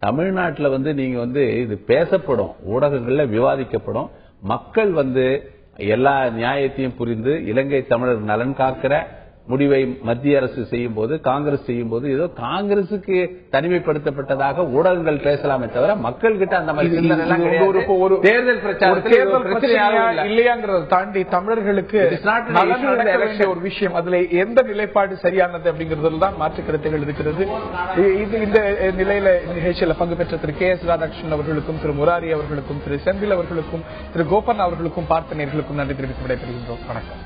தமிழ்நாட்டில் வந்து நீங்க வந்து இது பேசப்படும், ஊடகங்கள்ல விவாதிக்கப்படும். மக்கள் வந்து எல்லா நியாயத்தையும் புரிந்து இலங்கை தமிழர் நலன் காக்கிற முடிவை மத்திய அரசு செய்யும் போது, காங்கிரஸ் செய்யும் போது ஏதோ காங்கிரசுக்கு தனிமைப்படுத்தப்பட்டதாக ஊடகங்கள் பேசலாமே தவிர மக்கள் கிட்ட அந்த மாதிரி தேர்தல் பிரச்சாரம் இல்லையாங்கிறத தாண்டி தமிழர்களுக்கு ஒரு விஷயம், அதுல எந்த நிலைப்பாடு சரியானது அப்படிங்கறதுல தான் மாற்று கருத்துகள் இருக்கிறது. இந்த நிலையில நிகழ்ச்சியில பங்கு பெற்ற திரு கே எஸ் ராதாகிருஷ்ணன் அவர்களுக்கும், திரு முராரி அவர்களுக்கும், திரு செந்தில் அவர்களுக்கும், திரு கோபன் அவர்களுக்கும், பார்த்த நேயர்களுக்கும் நன்றி தெரிவித்து விடைபெறுகின்றோம். வணக்கம்.